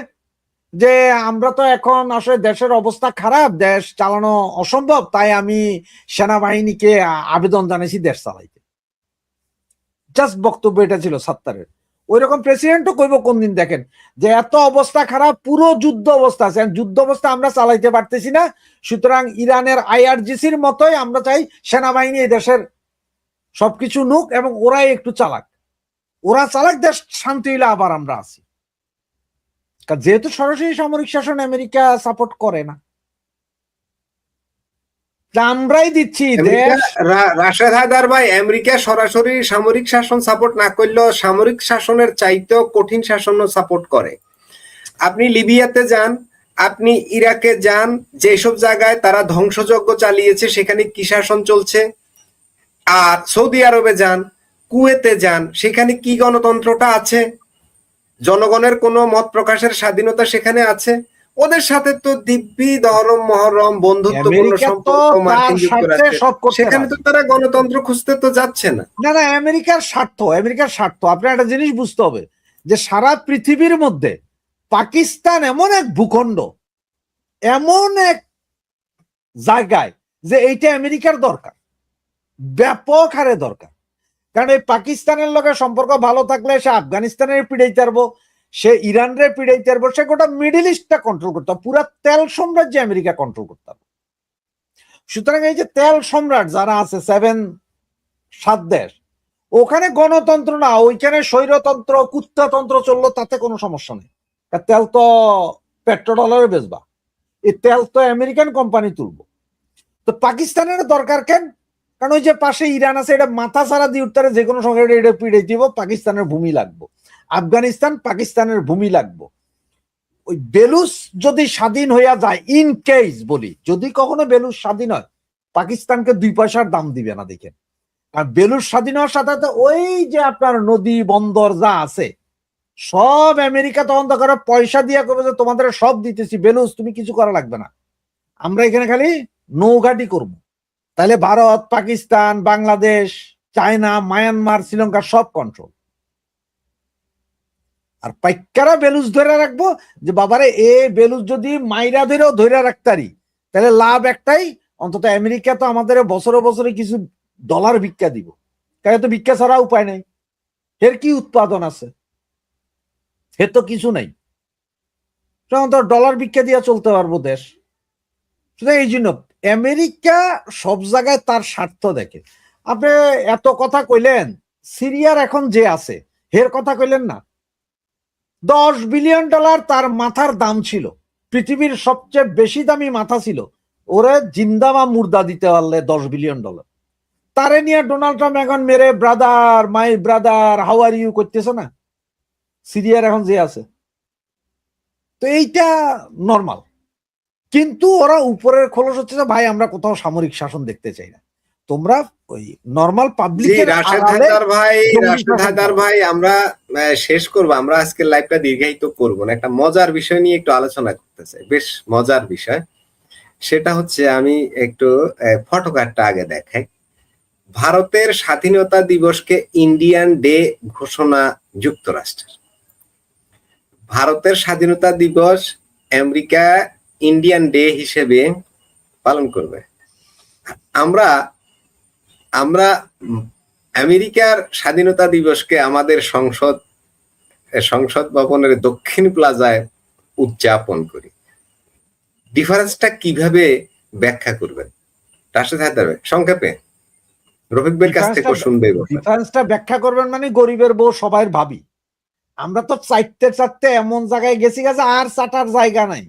যে আমরা তো এখন আসলে দেশের অবস্থা খারাপ, দেশ চালানো অসম্ভব, তাই আমি সেনাবাহিনীকে আবেদন জানাইছি দেশ চালাইতে। জাস্ট বক্তব্য এটা ছিল সাত্তারের। ওই রকম প্রেসিডেন্টও কইব কোনদিন, দেখেন যে এত অবস্থা খারাপ, পুরো যুদ্ধ অবস্থা আছে, যুদ্ধ অবস্থা আমরা চালাইতে পারতেছি না, সুতরাং ইরানের আইআরজিসির মতোই আমরা চাই সেনাবাহিনী এই দেশের সবকিছু নুক এবং ওরাই একটু চালাক, ওরা চালাক, দেশ শান্তি হইলে আবার আমরা আছি। যেহেতু সরাসরি সামরিক শাসন আমেরিকা সাপোর্ট করে না, আমরাই দিচ্ছি দেশ। রাশেদ হায়দার ভাই, আমেরিকা সরাসরি সামরিক শাসন সাপোর্ট না করলেও সামরিক শাসনের চাইতেও কঠিন শাসনও সাপোর্ট করে। আপনি লিবিয়াতে যান, আপনি ইরাকে যান, যেসব জায়গায় তারা ধ্বংসযজ্ঞ চালিয়েছে সেখানে কি শাসন চলছে। আর সৌদি আরবে যান, কুয়েতে যান, সেখানে কি গণতন্ত্রটা আছে? জনগণের কোনো মত প্রকাশের স্বাধীনতা সেখানে আছে? ওদের সাথে তো দিব্যি দহরম মহরম বন্ধুত্বপূর্ণ সম্পর্ক মার্কিন যুক্তরাষ্ট্রের, সেখানে তো তারা গণতন্ত্র খুঁজতে তো যাচ্ছে না। না না, আমেরিকার স্বার্থ আপনার একটা জিনিস বুঝতে হবে, যে সারা পৃথিবীর মধ্যে পাকিস্তান এমন এক ভূখণ্ড, এমন এক জায়গায় যে এইটা আমেরিকার দরকার, ব্যাপক হারে দরকার। কারণ এই পাকিস্তানের লগে সম্পর্ক ভালো থাকলে সে আফগানিস্তানের পিড়াইতে পারবো, সে ইরানরে পিড়াইতে পারবো, সে গোটা মিডল ইস্টটা কন্ট্রোল করতে হবে, পুরা তেল সাম্রাজ্য আমেরিকা কন্ট্রোল করতে হবে। সুতরাং এই যে তেল সম্রাট যারা আছে 7 দেশ, ওখানে গণতন্ত্র না, ওইখানে স্বৈরতন্ত্র কুত্তাতন্ত্র চললো, তাতে কোনো সমস্যা নেই। তেল তো পেট্রোডলারে বেচবা, এই তেল তো আমেরিকান কোম্পানি তুলবো। তো পাকিস্তানের দরকার কেন? কারণ ওই যে পাশে ইরান আছে, এটা মাথা ছাড়া দিয়ে উঠতে যে কোনো সঙ্গে এটা পিড়ে দিব, পাকিস্তানের ভূমি লাগবো। আফগানিস্তান পাকিস্তানের ভূমি লাগবো। ওই বেলুস যদি স্বাধীন হইয়া যায়, ইন কেস বলি, যদি কখনো বেলুস স্বাধীন হয়, পাকিস্তানকে 2 পয়সার দাম দিবে না। দেখেন, আর বেলুস স্বাধীন হওয়ার সাথে সাথে ওই যে আপনার নদী বন্দর যা আছে সব আমেরিকা তখন তো করে পয়সা দিয়ে করবে যে তোমাদের সব দিতেছি, বেলুস তুমি কিছু করা লাগবে না, আমরা এখানে খালি নৌঘাটি করব। তাহলে ভারত, পাকিস্তান, বাংলাদেশ, চায়না, মায়ানমার, শ্রীলঙ্কা সব কন্ট্রোল। আর পাইকারা বেলুস ধরে রাখবো যে বাবারে এ বেলুস যদি মাইরা ধরেও ধরে রাখতারি তাহলে লাভ একটাই, অন্তত আমেরিকা তো আমাদের বছরে বছরে কিছু ডলার ভিক্ষা দিব, কারণ তো ভিক্ষা ছাড়া উপায় নেই, এর কি উৎপাদন আছে, এর তো কিছু নেই, ডলার ভিক্ষা দিয়ে চলতে পারবো দেশ। সুতরাং এই জন্য আমেরিকা সব জায়গায় তার স্বার্থ দেখে। আপনি এত কথা কইলেন, সিরিয়ার এখন যে আছে এর কথা কইলেন না, $10 বিলিয়ন তার মাথার দাম ছিল, পৃথিবীর সবচেয়ে বেশি দামি মাথা ছিল, ওরে জিন্দা বা মুর্দা দিতে পারলে $10 বিলিয়ন, তারে নিয়ে ডোনাল্ড ট্রাম্প এখন মেরে brother my brother how are you করতেছে না সিরিয়ার এখন যে আছে। তো এইটা নর্মাল, কিন্তু ওরা উপরের খোলস হচ্ছে যে ভাই আমরা কোথাও সামরিক শাসন দেখতে চাই না, তোমরা ওই নর্মাল পাবলিকের রাশেদ হায়দার ভাই আমরা শেষ করবো, আমরা আজকে লাইভটা দীর্ঘায়িত করবো না, একটা মজার বিষয় নিয়ে একটু আলোচনা করতে চাই, বেশ মজার বিষয়। সেটা হচ্ছে আমি একটু ফটোকার্ডটা আগে দেখাই। ভারতের স্বাধীনতা দিবসকে ইন্ডিয়ান ডে ঘোষণা যুক্তরাষ্ট্রের। ভারতের স্বাধীনতা দিবস আমেরিকা ইন্ডিয়ান ডে হিসেবে পালন করবে। আমরা আমরা আমেরিকার স্বাধীনতা দিবসকে আমাদের সংসদ ভবনের দক্ষিণ প্লাজায় উদযাপন করি। ডিফারেন্সটা কিভাবে ব্যাখ্যা করবেন রাশেদ হায়দার ভাই, সংক্ষেপে রফিক ভাইয়ের কাছ থেকে শুনবে। ডিফারেন্সটা ব্যাখ্যা করবেন মানে গরিবের বউ সবাই ভাবি, আমরা তো চাইতে এমন জায়গায় গেছি গেছে আর চাটার জায়গা নাই।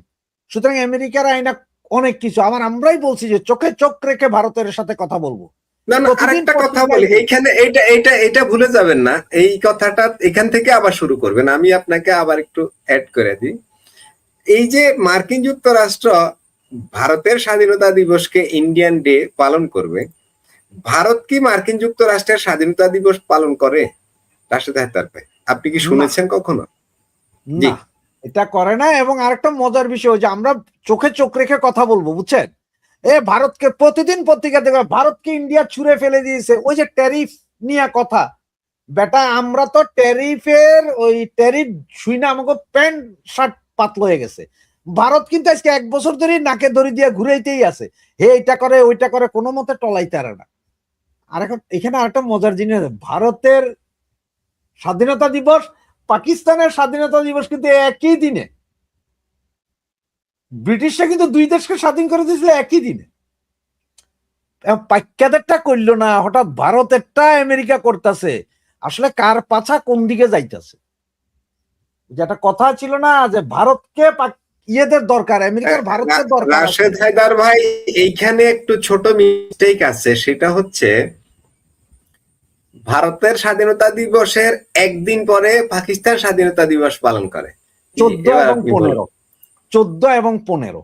সুতরাং আমেরিকার আইনা অনেক কিছু আমরাই বলছি যে চোখে চোখ রেখে ভারতের সাথে কথা বলবো। না না, আরেকটা কথা বলি এইখানে, এটা ভুলে যাবেন না, এই কথাটা এখান থেকে আবার শুরু করবেন, আমি আপনাকে আবার একটু অ্যাড করে দিই। এই যে মার্কিন যুক্তরাষ্ট্র ভারতের স্বাধীনতা দিবসকে ইন্ডিয়ান ডে পালন করবে, ভারত কি মার্কিন যুক্তরাষ্ট্রের স্বাধীনতা দিবস পালন করে? রাশেদ হায়দার ভাই, আপনি কি শুনেছেন কখনো? না, এটা করে না। এবং আরেকটা মজার বিষয় যে আমরা চোখে চোখ রেখে কথা বলবো, বুঝছেন? ভারতকে প্রতিদিন পত্রিকা দেখবে ভারতকে ইন্ডিয়া ছুঁড়ে ফেলে দিয়েছে, ওই যে ট্যারিফ নিয়ে কথা, বেটা আমরা তো ট্যারিফের ওই ট্যারিফ শুই না আমাকে প্যান্ট শার্ট পাতল হয়ে গেছে। ভারত কিন্তু আজকে 1 বছর ধরে নাকে দড়ি দিয়ে ঘুরাইতেই আছে, হে এটা করে ওইটা করে, কোনো মতে টলাইতে পারে না। আর এখন এখানে আরেকটা মজার জিনিস, ভারতের স্বাধীনতা দিবস পাকিস্তানের স্বাধীনতা দিবস কিন্তু একই দিনে। ব্রিটিশরা কিন্তু 2 দেশকে স্বাধীন করে দিয়েছিল একই দিনে। পাক্কাদেরটা করলো না, হঠাৎ ভারতেরটা আমেরিকা করতেছে, আসলে কার পাছা কোন দিকে যাইতেছে? যেটা কথা ছিল না যে ভারতকে ইয়েদের দরকার, আমেরিকার ভারতের দরকার। রাশেদ হায়দার ভাই, এইখানে একটু ছোট মিস্টেক আছে, সেটা হচ্ছে ভারতের স্বাধীনতা দিবসের একদিন পরে পাকিস্তান স্বাধীনতা দিবস পালন করে 14 এবং 15। 14 এবং 15,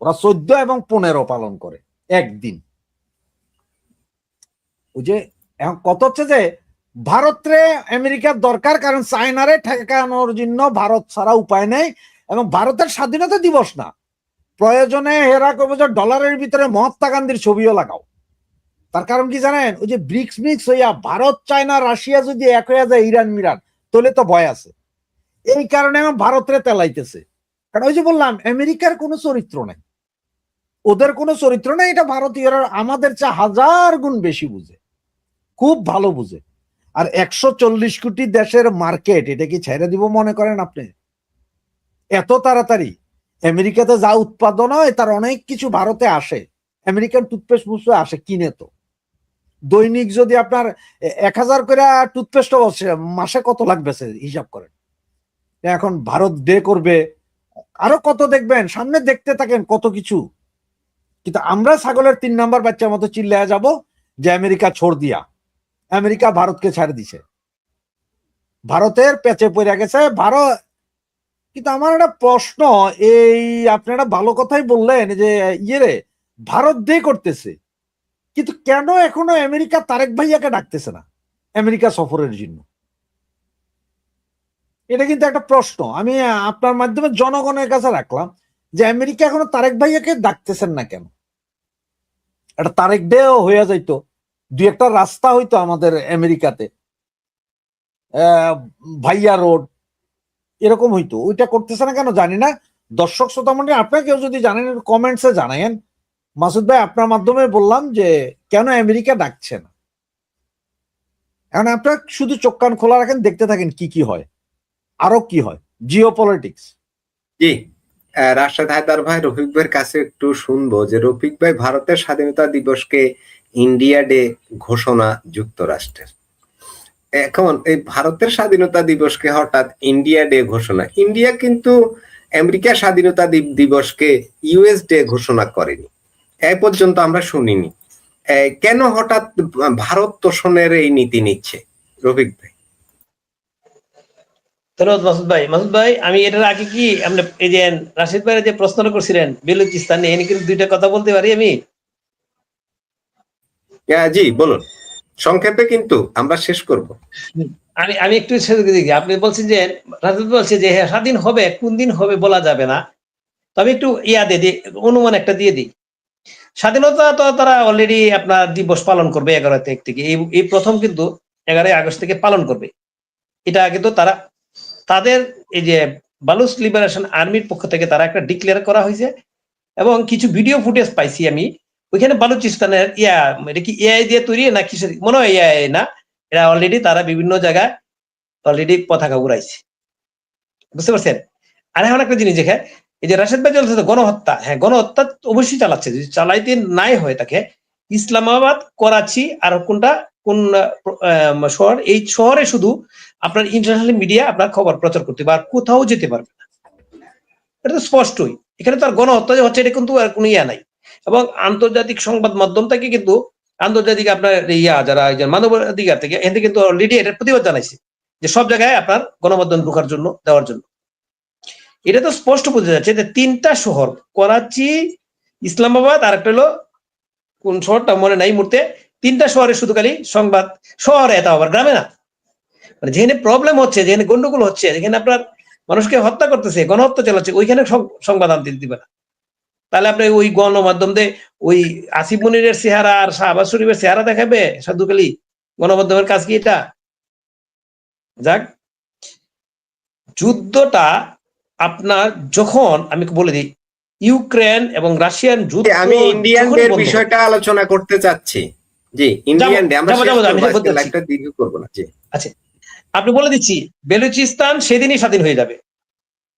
ওরা 14 এবং 15 পালন করে একদিন। ওই যে এখন কত হচ্ছে যে ভারতরে আমেরিকার দরকার, কারণ চায়নারে ঠেকানোর জন্য ভারত ছাড়া উপায় নেই। এবং ভারতের স্বাধীনতা দিবস না, প্রয়োজনে হেরা করবো যে ডলারের ভিতরে মহাত্মা গান্ধীর ছবিও লাগাও। তার কারণ কি জানেন? ওই যে ব্রিক্স মিক্স হইয়া ভারত, চায়না, রাশিয়া যদি এক হয়ে যায়, ইরান মিরান, তাহলে তো ভয় আছে। এই কারণে আমার ভারতরে তেলাইতেছে, কারণ ওই যে বললাম আমেরিকার কোনো চরিত্র নাই, ওদের কোনো চরিত্র নেই। এটা ভারতীয়রা আমাদের চেয়ে 1000 গুণ বেশি বুঝে, খুব ভালো বুঝে। আর 140 কোটি দেশের মার্কেট, এটা কি ছেড়ে দিব মনে করেন আপনি এত তাড়াতাড়ি? আমেরিকাতে যা উৎপাদন হয় তার অনেক কিছু ভারতে আসে, আমেরিকান টুথপেস্ট বুঝতে আসে কিনে। তো দৈনিক যদি আপনার 1000 করে টুথপেস্ট বসে, মাসে কত লাগবে হিসাব করেন। এখন ভারত ডে করবে, আরো কত দেখবেন সামনে, দেখতে থাকেন কত কিছু। কিন্তু আমরা ছাগলের 3 নাম্বার বাচ্চার মতো চিল্লায়া যাব যে আমেরিকা ছোড় দিয়া, আমেরিকা ভারতকে ছাড়ে দিছে, ভারতের পেঁচে পড়ে গেছে ভারত। কিন্তু আমার একটা প্রশ্ন, এই আপনারা ভালো কথাই বললেন যে ইয়ে ভারত ডে করতেছে, কিন্তু কেন এখনো আমেরিকা তারেক ভাইয়াকে ডাকতেছে না আমেরিকা সফরের জন্য? এটা কিন্তু একটা প্রশ্ন আমি আপনার মাধ্যমে জনগণের কাছে রাখলাম, যে আমেরিকা এখনো তারেক ভাইয়াকে ডাকতেছেন না কেন? এটা তারেক ডেও হয়ে যাইতো, দুই একটা রাস্তা হইতো আমাদের আমেরিকাতে, ভাইয়া রোড এরকম হইতো, ওইটা করতেছে না কেন জানি না। দর্শক শ্রোতা মন্ডলী, আপনারা কেউ যদি জানেন কমেন্টসে জানায়েন। মাসুদ ভাই আপনার মাধ্যমে বললাম যে কেন আমেরিকা ডাকছে না। এখন আপনারা শুধু চোখ কান খোলা রাখেন, দেখতে থাকেন কি কি হয়, আরো কি হয় জিও পলিটিক্স। জি, রাশেদ হায়দার ভাই রফিক ভাইয়ের কাছে একটু শুনবো যে রফিক ভাই ভারতের স্বাধীনতা দিবসকে ইন্ডিয়া ডে ঘোষণা যুক্তরাষ্ট্রের। এখন এই ভারতের স্বাধীনতা দিবসকে হঠাৎ ইন্ডিয়া ডে ঘোষণা, ইন্ডিয়া কিন্তু আমেরিকার স্বাধীনতা দিবসকে ইউএস ডে ঘোষণা করেনি, এ পর্যন্ত আমরা শুনিনি। কেন হঠাৎ ভারত তোষণের এই নীতি নিচ্ছে রফিক ভাই? ধন্যবাদ মাসুদ ভাই আমি এটার আগে কি আমরা এই যে রাশিদ ভাইয়ের যে প্রশ্নটা করছিলেন বেলুচিস্তান নিয়ে, এনে কিন্তু দুইটা কথা বলতে পারি আমি। জি বলুন, সংক্ষেপে কিন্তু আমরা শেষ করব। আমি আমি একটু দিকে আপনি বলছেন যে রাজনীতি বলছে যে হ্যাঁ স্বাধীন হবে, কোন দিন হবে বলা যাবে না। তো আমি একটু দিয়ে দিই, অনুমান একটা দিয়ে দিই। স্বাধীনতা তো তারা অলরেডি আপনার দিবস পালন করবে 11 তারিখ থেকে, এই প্রথম কিন্তু 11 আগস্ট থেকে পালন করবে। এটা কিন্তু তারা তাদের এই যে বালুচ লিবারেশন আর্মির পক্ষ থেকে তারা একটা ডিক্লেয়ার করা হয়েছে, এবং কিছু ভিডিও ফুটেজ পাইছি আমি ওইখানে বালুচিস্তানের এটা কি এআই দিয়ে তৈরি না কিসের মনে হয়, এআই না, এরা অলরেডি তারা বিভিন্ন জায়গায় অলরেডি পতাকা উড়াইছে, বুঝতে পারছেন? আর এখন একটা জিনিস দেখে, এই যে রাশেদ ভাই চলছে গণহত্যা, হ্যাঁ গণহত্যা অবশ্যই চালাচ্ছে, যদি চালাইতে নাই হয় তাকে ইসলামাবাদ, করাচি আর কোনটা কোন শহর, এই শহরে শুধু আপনার ইন্টারন্যাশনাল মিডিয়া আপনার খবর প্রচার করতে পারবে, আর কোথাও যেতে পারবে না। এটা তো স্পষ্টই, এখানে তো আর গণহত্যা যে হচ্ছে এটা কিন্তু আর কোনো নাই। এবং আন্তর্জাতিক সংবাদ মাধ্যম থেকে কিন্তু আন্তর্জাতিক আপনার যারা মানবাধিকার থেকে এখান থেকে কিন্তু অলরেডি এটার প্রতিবাদ জানাইছে যে সব জায়গায় আপনার গণমাধ্যম ঢোকার জন্য দেওয়ার জন্য। এটা তো স্পষ্ট বোঝা যাচ্ছে যে 3টা শহর, করাচি, ইসলামাবাদ আর একটা হলো কোন শহরটা মনে নাই মুহূর্তে, 3টা শহরে শুধু খালি সংবাদ, শহরে এটা আবার গ্রামে না, মানে যেখানে প্রবলেম হচ্ছে, যেখানে গন্ডগোল হচ্ছে, যেখানে আপনার মানুষকে হত্যা করতেছে, গণহত্যা চালাচ্ছে, ওইখানে সংবাদ আনতে দিবে না। তাহলে আপনি ওই গণমাধ্যম দিয়ে ওই আসিফ মনিরের চেহারা আর শাহবাজ শরীফের চেহারা দেখাবে সাধুকালী? গণমাধ্যমের কাজ কি এটা? যাক, যুদ্ধটা আপনার যখন আমি বলে দিই ইউক্রেন এবং রাশিয়ান যুদ্ধ, আমি ইন্ডিয়ান ডে বিষয়টা আলোচনা করতে চাচ্ছি। জি, ইন্ডিয়ান ডে আমরা লাইভটা দীর্ঘ করব না। জি আচ্ছা, আপনি বলে দিচ্ছি বেলুচিস্তান সেদিনই স্বাধীন হয়ে যাবে।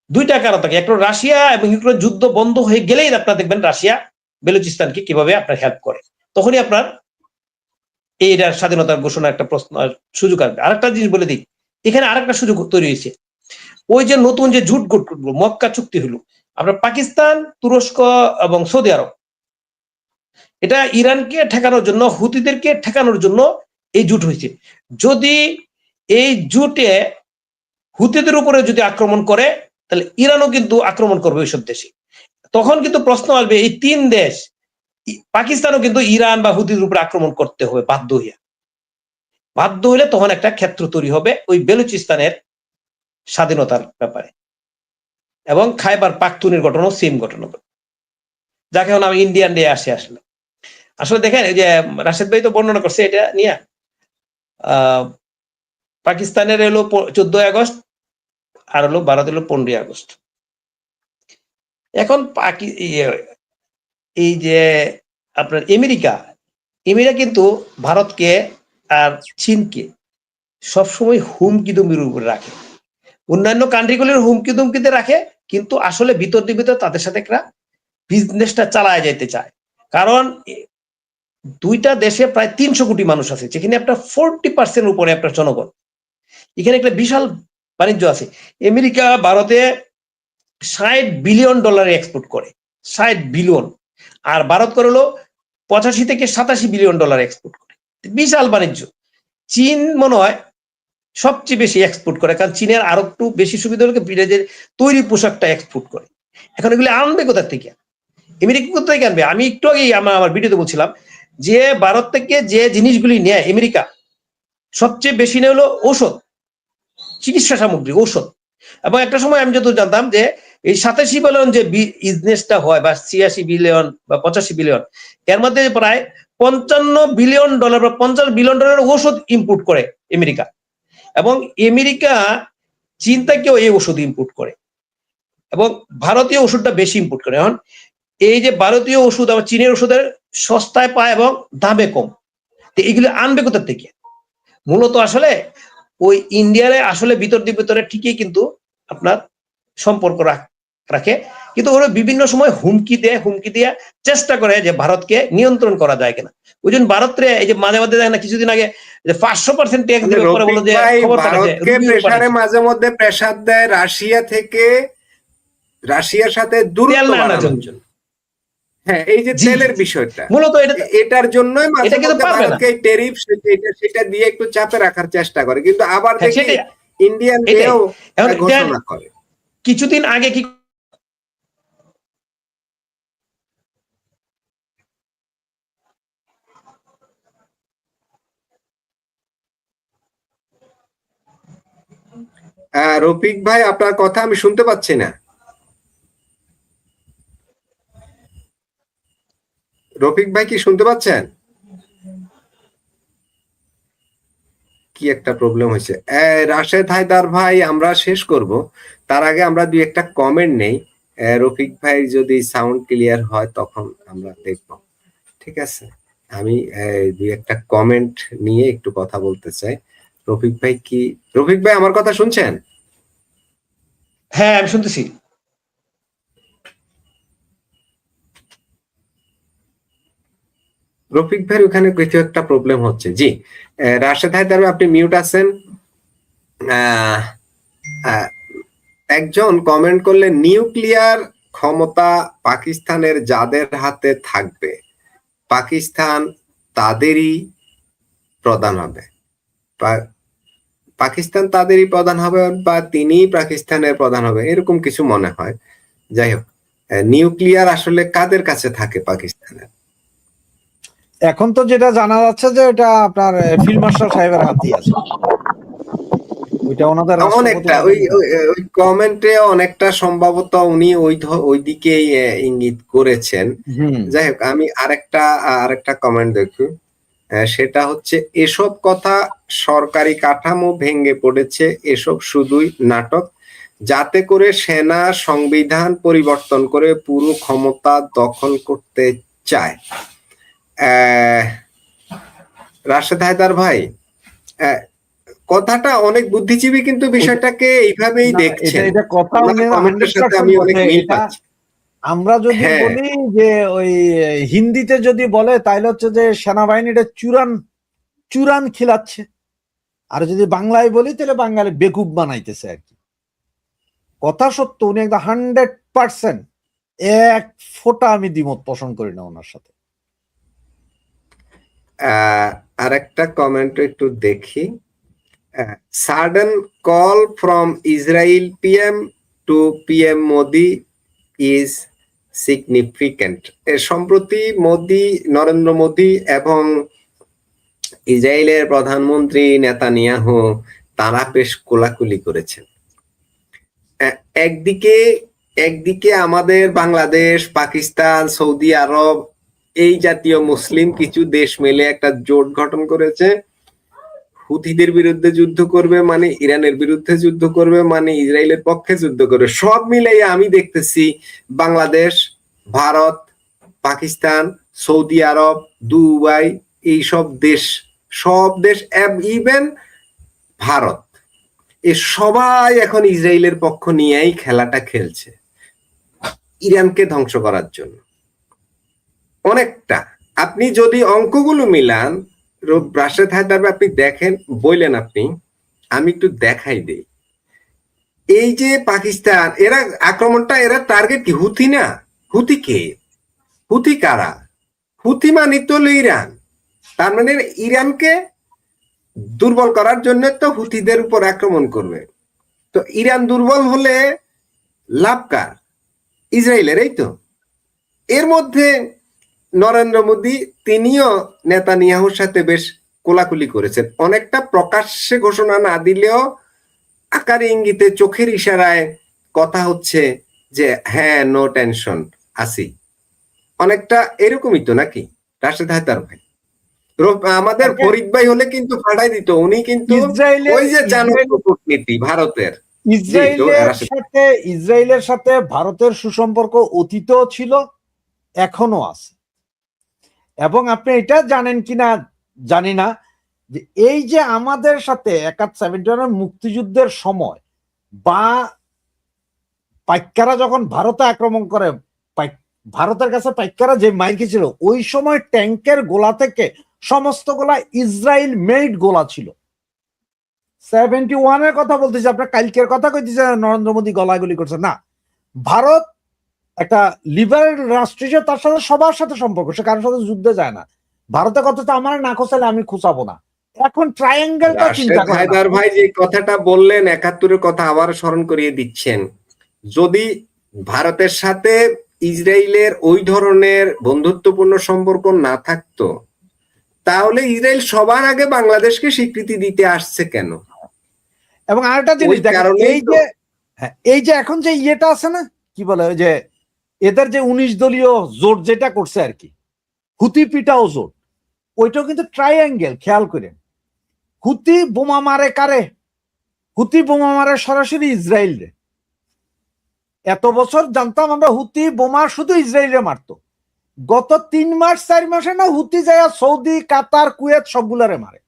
দুইটা কারণ থাকে, একটা রাশিয়া এবং ইউক্রেন যুদ্ধ বন্ধ হয়ে গেলেই আপনারা দেখবেন রাশিয়া বেলুচিস্তানকে কিভাবে আপনার হেল্প করে, তখনই আপনার এইটার স্বাধীনতার ঘোষণা একটা প্রশ্ন সুযোগ আসবে। আরেকটা জিনিস বলে দিই, এখানে আরেকটা সুযোগ তৈরি হয়েছে, ওই যে নতুন যে জুট গুলো মক্কা চুক্তি হলো, আপনার পাকিস্তান, তুরস্ক এবং সৌদি আরব, এটা ইরানকে ঠেকানোর জন্য, হুতিদেরকে ঠেকানোর জন্য এই জুট হয়েছে। যদি এই জুটে হুতিদের উপরে যদি আক্রমণ করে, তাহলে ইরানও কিন্তু আক্রমণ করবে ওইসব দেশে। তখন কিন্তু প্রশ্ন আসবে, এই 3 দেশ, পাকিস্তানও কিন্তু ইরান বা হুতিদের উপরে আক্রমণ করতে হবে বাধ্য হইলে তখন একটা ক্ষেত্র তৈরি হবে ওই বেলুচিস্তানের স্বাধীনতার ব্যাপারে। এবং খাইবার পাখতুনের ঘটনাও সেম ঘটনা, যাকে এখন আমি ইন্ডিয়ান ডে আসলে আসলে দেখেন, এই যে রাশেদ ভাই তো বর্ণনা করছে এটা নিয়ে, পাকিস্তানের হলো 14 আগস্ট আর হলো ভারত হলো 15 আগস্ট। এখন এই যে আপনার আমেরিকা কিন্তু ভারতকে আর চীনকে সবসময় হুমকি দুমকির উপরে রাখে, অন্যান্য কান্ট্রিগুলির হুমকি দুমকিতে রাখে, কিন্তু আসলে ভিতর তাদের সাথে একটা বিজনেসটা চালায় যেতে চায়। কারণ দুইটা দেশে প্রায় 300 কোটি মানুষ আছে, যেখানে আপনার 40% উপরে আপনার জনগণ, এখানে একটা বিশাল বাণিজ্য আছে। আমেরিকা ভারতে $60 বিলিয়ন এক্সপোর্ট করে, 60 বিলিয়ন, আর ভারত করে হলো 85 থেকে 87 বিলিয়ন ডলার এক্সপোর্ট করে, বিশাল বাণিজ্য। চীন মনে হয় সবচেয়ে বেশি এক্সপোর্ট করে, কারণ চীনের আরো একটু বেশি সুবিধা হলো বিদেশের তৈরি পোশাকটা এক্সপোর্ট করে। এখন এগুলি আনবে কোথা থেকে? আমেরিকা কোথা থেকে আনবে? আমি একটু আগেই আমার ভিডিওতে বলছিলাম যে ভারত থেকে যে জিনিসগুলি নেয় আমেরিকা, সবচেয়ে বেশি নেয় হলো ঔষধ, চিকিৎসা সামগ্রী, ঔষধ। এবং একটা সময় আমি যত জানতাম যে এই 87 বিলিয়ন যে বিজনেসটা হয় বা 86 বিলিয়ন বা 85 বিলিয়ন, এর মধ্যে প্রায় $55 বিলিয়ন বা $50 বিলিয়ন ওষুধ ইম্পোর্ট করে আমেরিকা, এবং আমেরিকা চীন থেকেও এই ওষুধ ইম্পোর্ট করে, এবং ভারতীয় ওষুধটা বেশি ইম্পোর্ট করে। এখন এই যে ভারতীয় ওষুধ আবার চীনের ওষুধের সস্তায় পায় এবং দামে কম, তো এগুলো আনবে কোথা থেকে? মূলত আসলে ওই ইন্ডিয়ারে আসলে ভিতরে ঠিকই কিন্তু আপনার সম্পর্ক রাখে, কিন্তু ওরা বিভিন্ন সময় হুমকি দিয়ে চেষ্টা করে যে ভারতকে নিয়ন্ত্রণ করা যায় কিনা। ওই জন্য ভারতরে এই যে মাঝে দেখেন না, কিছুদিন আগে যে 500% ট্যাক্স দিবে পরে বলো যে খবর ভারতকে প্রেসারে মাঝে মধ্যে প্রেসার দেয় রাশিয়া থেকে, রাশিয়ার সাথে দূরত্ব বাড়ানোর জন্য। হ্যাঁ, এই যে তেলের বিষয়টা, মূলত এটার জন্যই মাঝে মধ্যে ভারতকে ট্যারিফ সেটা দিয়ে একটু চাপে রাখার চেষ্টা করে, কিন্তু আবার দেখি ইন্ডিয়ান ঘোষণা করে। কিছুদিন আগে কি রফিক ভাই, আপনার কথা আমি শুনতে পাচ্ছি না। রফিক ভাই কি শুনতে পাচ্ছেন? কি একটা প্রবলেম হয়েছে। রাশেদ হায়দার ভাই, আমরা শেষ করব, তার আগে আমরা দুই একটা কমেন্ট নেই। রফিক ভাই যদি সাউন্ড ক্লিয়ার হয় তখন আমরা দেখব, ঠিক আছে? আমি দুই একটা কমেন্ট নিয়ে একটু কথা বলতে চাই। রফিক ভাই আমার কথা শুনছেন? হ্যাঁ, আমি শুনতেছি। রফিক ভাই ওখানে কিছু একটা প্রবলেম হচ্ছে। জি, রাশেদ হায়দার, আপনি মিউট আছেন। একজন কমেন্ট করলে, নিউক্লিয়ার ক্ষমতা পাকিস্তানের যাদের হাতে থাকবে, পাকিস্তান তাদেরই প্রধান হবে, পাকিস্তান তাদেরই প্রধান হবে বা তিনিই পাকিস্তানের প্রধান হবে, এরকম কিছু মনে হয়। যাই হোক, নিউক্লিয়ার আসলে কাদের কাছে থাকে পাকিস্তানের? এখন তো যেটা জানা যাচ্ছে যে এটা আপনার ফিল্ড মার্শাল সাহেবের হাতেই আছে। ওইটা ওনাদের অনেকটা ওই কমেন্টে অনেকটা সম্ভবত উনি ওই দিকেই ইঙ্গিত করেছেন। যাই হোক, আমি আরেকটা কমেন্ট দেখি, সেটা হচ্ছে, এসব কথা সরকারি কাঠামো ভেঙে পড়েছে, এসব শুধুই নাটক, যাতে করে সেনা সংবিধান পরিবর্তন করে পুরো ক্ষমতা দখল করতে চায়। রাশেদ হায়দার ভাই, কথাটা অনেক বুদ্ধিজীবী কিন্তু বিষয়টাকে এইভাবেই দেখছেন। এটা কথা কমেন্টের সাথে আমি অনেক মিল পাচ্ছি। আমরা যদি বলি যে ওই হিন্দিতে যদি বলে তাহলে হচ্ছে যে সেনাবাহিনীটা চুরান খিলাচ্ছে, আর যদি বাংলায় বলি তাহলে বাঙালি বেকুব বানাইতেছে আর কি। কথা সত্য, উনি একদম 100% এক ফোঁটা আমি দ্বিমত পোষণ করি না ওনার সাথে। আরেকটা কমেন্ট একটু দেখি। Sudden call from Israel PM to PM Modi is significant. সম্প্রতি নরেন্দ্র মোদি এবং ইসরায়েলের প্রধানমন্ত্রী নেতানিয়াহু তারা বেশ কোলাকুলি করেছেন। একদিকে আমাদের বাংলাদেশ, পাকিস্তান, সৌদি আরব, এই জাতীয় মুসলিম কিছু দেশ মিলে একটা জোট গঠন করেছে। হুথিদের বিরুদ্ধে যুদ্ধ করবে মানে ইরানের বিরুদ্ধে যুদ্ধ করবে মানে ইসরায়েলের পক্ষে যুদ্ধ করবে। সব মিলাই আমি দেখতেছি বাংলাদেশ, ভারত, পাকিস্তান, সৌদি আরব, দুবাই, এই সব দেশ ইভেন ভারত, এ সবাই এখন ইসরায়েলের পক্ষ নিয়েই খেলাটা খেলছে ইরানকে ধ্বংস করার জন্য। অনেকটা আপনি যদি অঙ্কগুলো মিলান, রাশেদ হায়দার, আপনি দেখেন, বললেন আপনি, আমি একটু দেখাই দেই। এই যে পাকিস্তান, এরা টার্গেট কি? হুথি না? হুথি কে? হুথি কারা? হুথি মানে তো ইরান। তার মানে ইরানকে দুর্বল করার জন্য তো হুথিদের উপর আক্রমণ করবে। তো ইরান দুর্বল হলে লাভ কার? ইসরায়েলের, এই তো। এর মধ্যে নরেন্দ্র মোদী, তিনিও নেতানিয়াহুর সাথে বেশ কোলাকুলি করেছেন, অনেকটা প্রকাশ্যে ঘোষণা না দিলেও আকারে ইঙ্গিতে চোখের ইশারায় কথা হচ্ছে যে হ্যাঁ নো টেনশন আসি, অনেকটা এরকমই তো নাকি রাশেদ হায়দার ভাই? আমাদের ফরিদ ভাই হলে কিন্তু ফাটাই দিত, উনি কিন্তু ওই যে চাণক্য কূটনীতি ভারতের। ইসরায়েলের সাথে ভারতের সুসম্পর্ক অতীতেও ছিল, এখনো আছে। এবং আপনি এটা জানেন কিনা জানি না, যে এই যে আমাদের সাথে 71 মুক্তিযুদ্ধের সময় বা পাইকারা যখন ভারতে আক্রমণ করে, ভারতের কাছে পাইকারা যে মাইর খেয়েছিল, ওই সময় ট্যাঙ্কের গোলা থেকে সমস্ত গোলা ইসরায়েল মেড গোলা ছিল। 71-এর কথা বলতেছি, আপনার কালকের কথা কইতেছে নরেন্দ্র মোদী গলাগুলি করছে না। ভারত একটা লিবারেল রাষ্ট্র হিসেবে তার সাথে সবার সাথে সম্পর্ক, সে কারোর সাথে যুদ্ধে যায় না। ভারতের কথা তো আমার না খোঁচালে আমি খুঁচাবো না। এখন ট্রায়াঙ্গেলটা চিন্তা করেন। হায়দার ভাই যে কথাটা বললেন 71-এর কথা আবার স্মরণ করিয়ে দিচ্ছেন। যদি ভারতের সাথে ইসরায়েলের ওই ধরনের বন্ধুত্বপূর্ণ সম্পর্ক না থাকতো, তাহলে ইসরায়েল সবার আগে বাংলাদেশকে স্বীকৃতি দিতে আসছে কেন? এবং আরেকটা জিনিস দেখেন, এই যে এখন যে ইয়েটা আছে না, কি বলে, ওই যে এদের যে 19 দলীয় জোট যেটা করছে আর কি, হুতি পিটাও জোট, ওইটাও কিন্তু ট্রায়াঙ্গেল। খেয়াল করেন, হুতি বোমা মারে কারে? হুতি বোমা মারে সরাসরি ইসরায়েল রে। এত বছর জানতাম আমরা হুতি বোমা শুধু ইসরায়েলে মারতো, গত 3 মাস 4 মাসে না হুতি যায় সৌদি, কাতার, কুয়েত সবগুলারে মারে।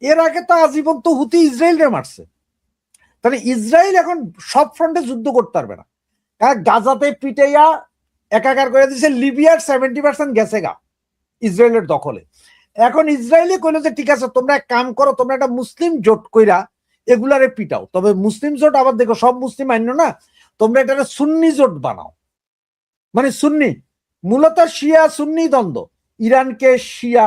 এর আগে তো আজীবন তো হুতি ইসরায়েলরে মারছে। তাহলে ইসরায়েল এখন সব ফ্রন্টে যুদ্ধ করতে পারবে না, কারণ গাজাতে পিটাইয়া একাকার করে দিয়েছে, লিবিয়ার 70% গেছে গা ইসরায়েলের দখলে। এখন ইসরায়েলে কইলো যে ঠিক আছে, তোমরা এক কাম করো, তোমরা একটা মুসলিম জোট কইরা এগুলারে পিটাও। তবে মুসলিম জোট আবার দেখো, সব মুসলিম মান্য না, তোমরা এটা সুন্নি জোট বানাও। মানে সুন্নি, মূলত শিয়া সুন্নি দ্বন্দ্ব, ইরানকে শিয়া,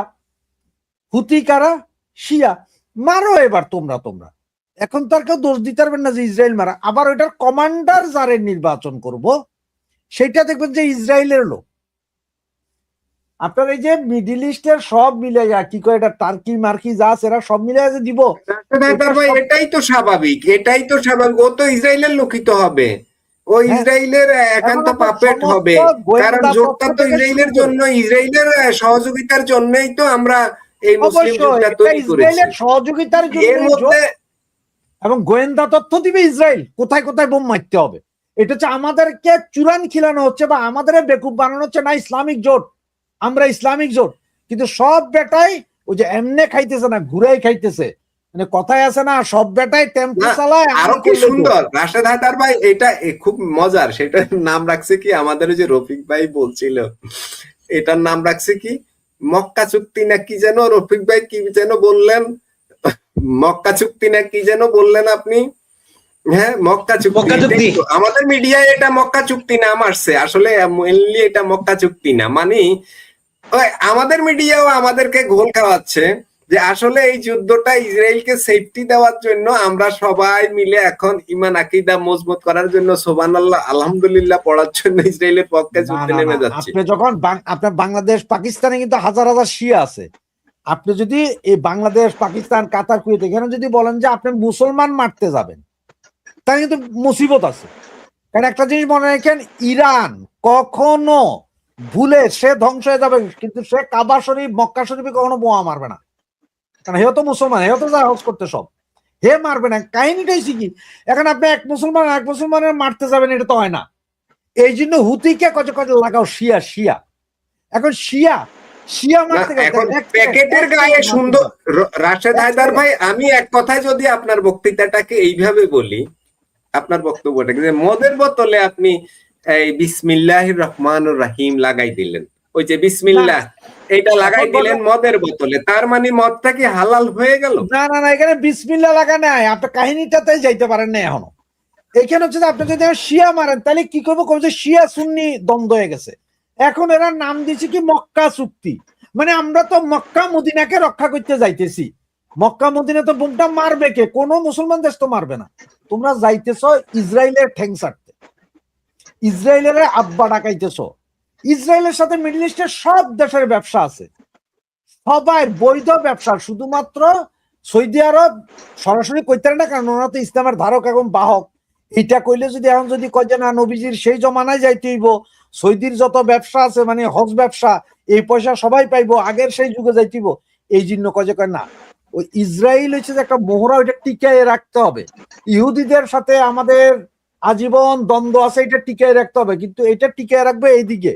হুতি কারা শিয়া, মারো এবার তোমরা। এখন তো আর কেউ দোষ দিতে পারবেন না যে ইসরায়েল মারা। আবার ওইটার কমান্ডার যারে নির্বাচন করব, সেটা দেখবেন যে ইসরায়েলের লোক। আপনার এই যে মিডিল ইস্টের সব মিলে যা কি করে, এটা টার্কি মার্কি যা এরা সব মিলে যে দিব, এটাই তো স্বাভাবিক, ও তো ইসরায়েলের লোকিত হবে, ও ইসরায়েলের একান্ত পাপেট হবে। কারণ জোটটা তো ইসরায়েলের জন্য, ইসরায়েলের সহযোগিতার জন্যই তো আমরা এই মুসলিম জোটটা তৈরি করেছি, সহযোগিতার জন্য। এবং গোয়েন্দা তথ্য দিবে ইসরায়েল কোথায় কোথায় বোম মারতে হবে। এটা হচ্ছে আমাদেরকে চুরান খিলানো হচ্ছে, বা আমাদের বেকুব বানানো হচ্ছে। না ইসলামিক জোট, আমরা ইসলামিক জোট, কিন্তু সব বেটাই ওই যে এমনে খাইতেছে না, ঘুরাই খাইতেছে। মানে কথায় আছে না, সব বেটাই টেম্পো চালায়। আরো কি সুন্দর রাশেদ হায়দার ভাই, এটা খুব মজার। সেটার নাম রাখছে কি, আমাদের ওই যে রফিক ভাই বলছিল, এটার নাম রাখছে কি মক্কা চুক্তি না কি যেন, রফিক ভাই কি যেন বললেন, মক্কা চুক্তি না কি যেন বললেন আপনি? হ্যাঁ, মক্কা চুক্তি। আমাদের মিডিয়ায় এটা মক্কা চুক্তি নাম আসছে, আসলে মেইনলি এটা মক্কা চুক্তি না। মানে আমাদের মিডিয়াও আমাদেরকে ঘোল খাওয়াচ্ছে যে আসলে এই যুদ্ধটা ইসরায়েলকে সেফটি দেওয়ার জন্য আমরা সবাই মিলে এখন ঈমান আকীদা মজবুত করার জন্য সুবহানাল্লাহ আলহামদুলিল্লাহ পড়ার জন্য ইসরায়েলের পক্ষে যুদ্ধে নেমে যাচ্ছে। আপনি যখন আপনার বাংলাদেশ পাকিস্তানে কিন্তু হাজার হাজার শিয়া আছে, আপনি যদি এই বাংলাদেশ পাকিস্তান কাতার কুয়েত এখানে যদি বলেন যে আপনি মুসলমান মারতে যাবেন, তাহলে কিন্তু মুসিবত আছে। কারণ একটা জিনিস মনে রাখেন, ইরান কখনো ভুলে সে ধ্বংস হয়ে যাবে, কিন্তু সে কাবা শরীফ মক্কা শরীফে কখনো বোমা মারবে না। কারণ হেও তো মুসলমান, হেও তো যা হজ করতে সব, হে মারবে না। কাহিনীটাই শিখি। এখন আপনি এক মুসলমানের মারতে যাবেন, এটা তো হয় না। এই জন্য হুতিকে কজে কজে লাগাও শিয়া শিয়া। এখন শিয়া মারতে প্যাকেটের গায়ে সুন্দর। রাশেদ হায়দার ভাই, আমি এক কথায় যদি আপনার বক্তৃতাটাকে এইভাবে বলি, আপনার বক্তব্যটাকে, যে মদের বোতলে আপনি এই বিসমিল্লাহির রহমানুর রহিম লাগাই দিলেন, ওই যে বিসমিল্লাহ এটা লাগাই দিলেন মদের বোতলে, তার মানে মদটা কি হালাল হয়ে গেল? না, এখানে বিসমিল্লাহ লাগা নাই। আপনার কাহিনীটাতে যাইতে পারেন না এখনো। এখানে হচ্ছে আপনি যদি শিয়া মারেন, তাহলে কি করবো, যে শিয়া সুন্নি দ্বন্দ্ব হয়ে গেছে। এখন এরা নাম দিয়েছে কি মক্কা চুক্তি। মানে আমরা তো মক্কা মদিনাকে রক্ষা করতে যাইতেছি। মক্কা মদিনা তো বোমটা মারবে কে? কোনো মুসলমান দেশ তো মারবে না। তোমরা যাইতেছ ইসরায়েলের ঠ্যাং ছাড়তে, ইসরায়েলের আব্বা ডাকাইতেছ। ইসরায়েলের সাথে মিডল ইস্টের সব দেশের ব্যবসা আছে, সবাই বৈধ ব্যবসা। শুধুমাত্র সৌদি আরব সরাসরি কইতে না, কারণ ওরা তো ইসলামের ধারক এবং বাহক। এটা কইলে যদি এখন যদি কয় যে না নবীজির সেই জমানায় যাইতে হইব, সৌদির যত ব্যবসা আছে মানে হজ ব্যবসা, এই পয়সা সবাই পাইবো, আগের সেই যুগে যাইতে হইব, এই জন্য কয় যে কয় না, ওই ইসরায়েল হচ্ছে যে একটা মোহরা, ওইটা টিকায় রাখতে হবে। ইহুদিদের সাথে আমাদের আজীবন দ্বন্দ্ব আছে, এটা টিকায় রাখতে হবে, কিন্তু এটা টিকায় রাখবে এইদিকে।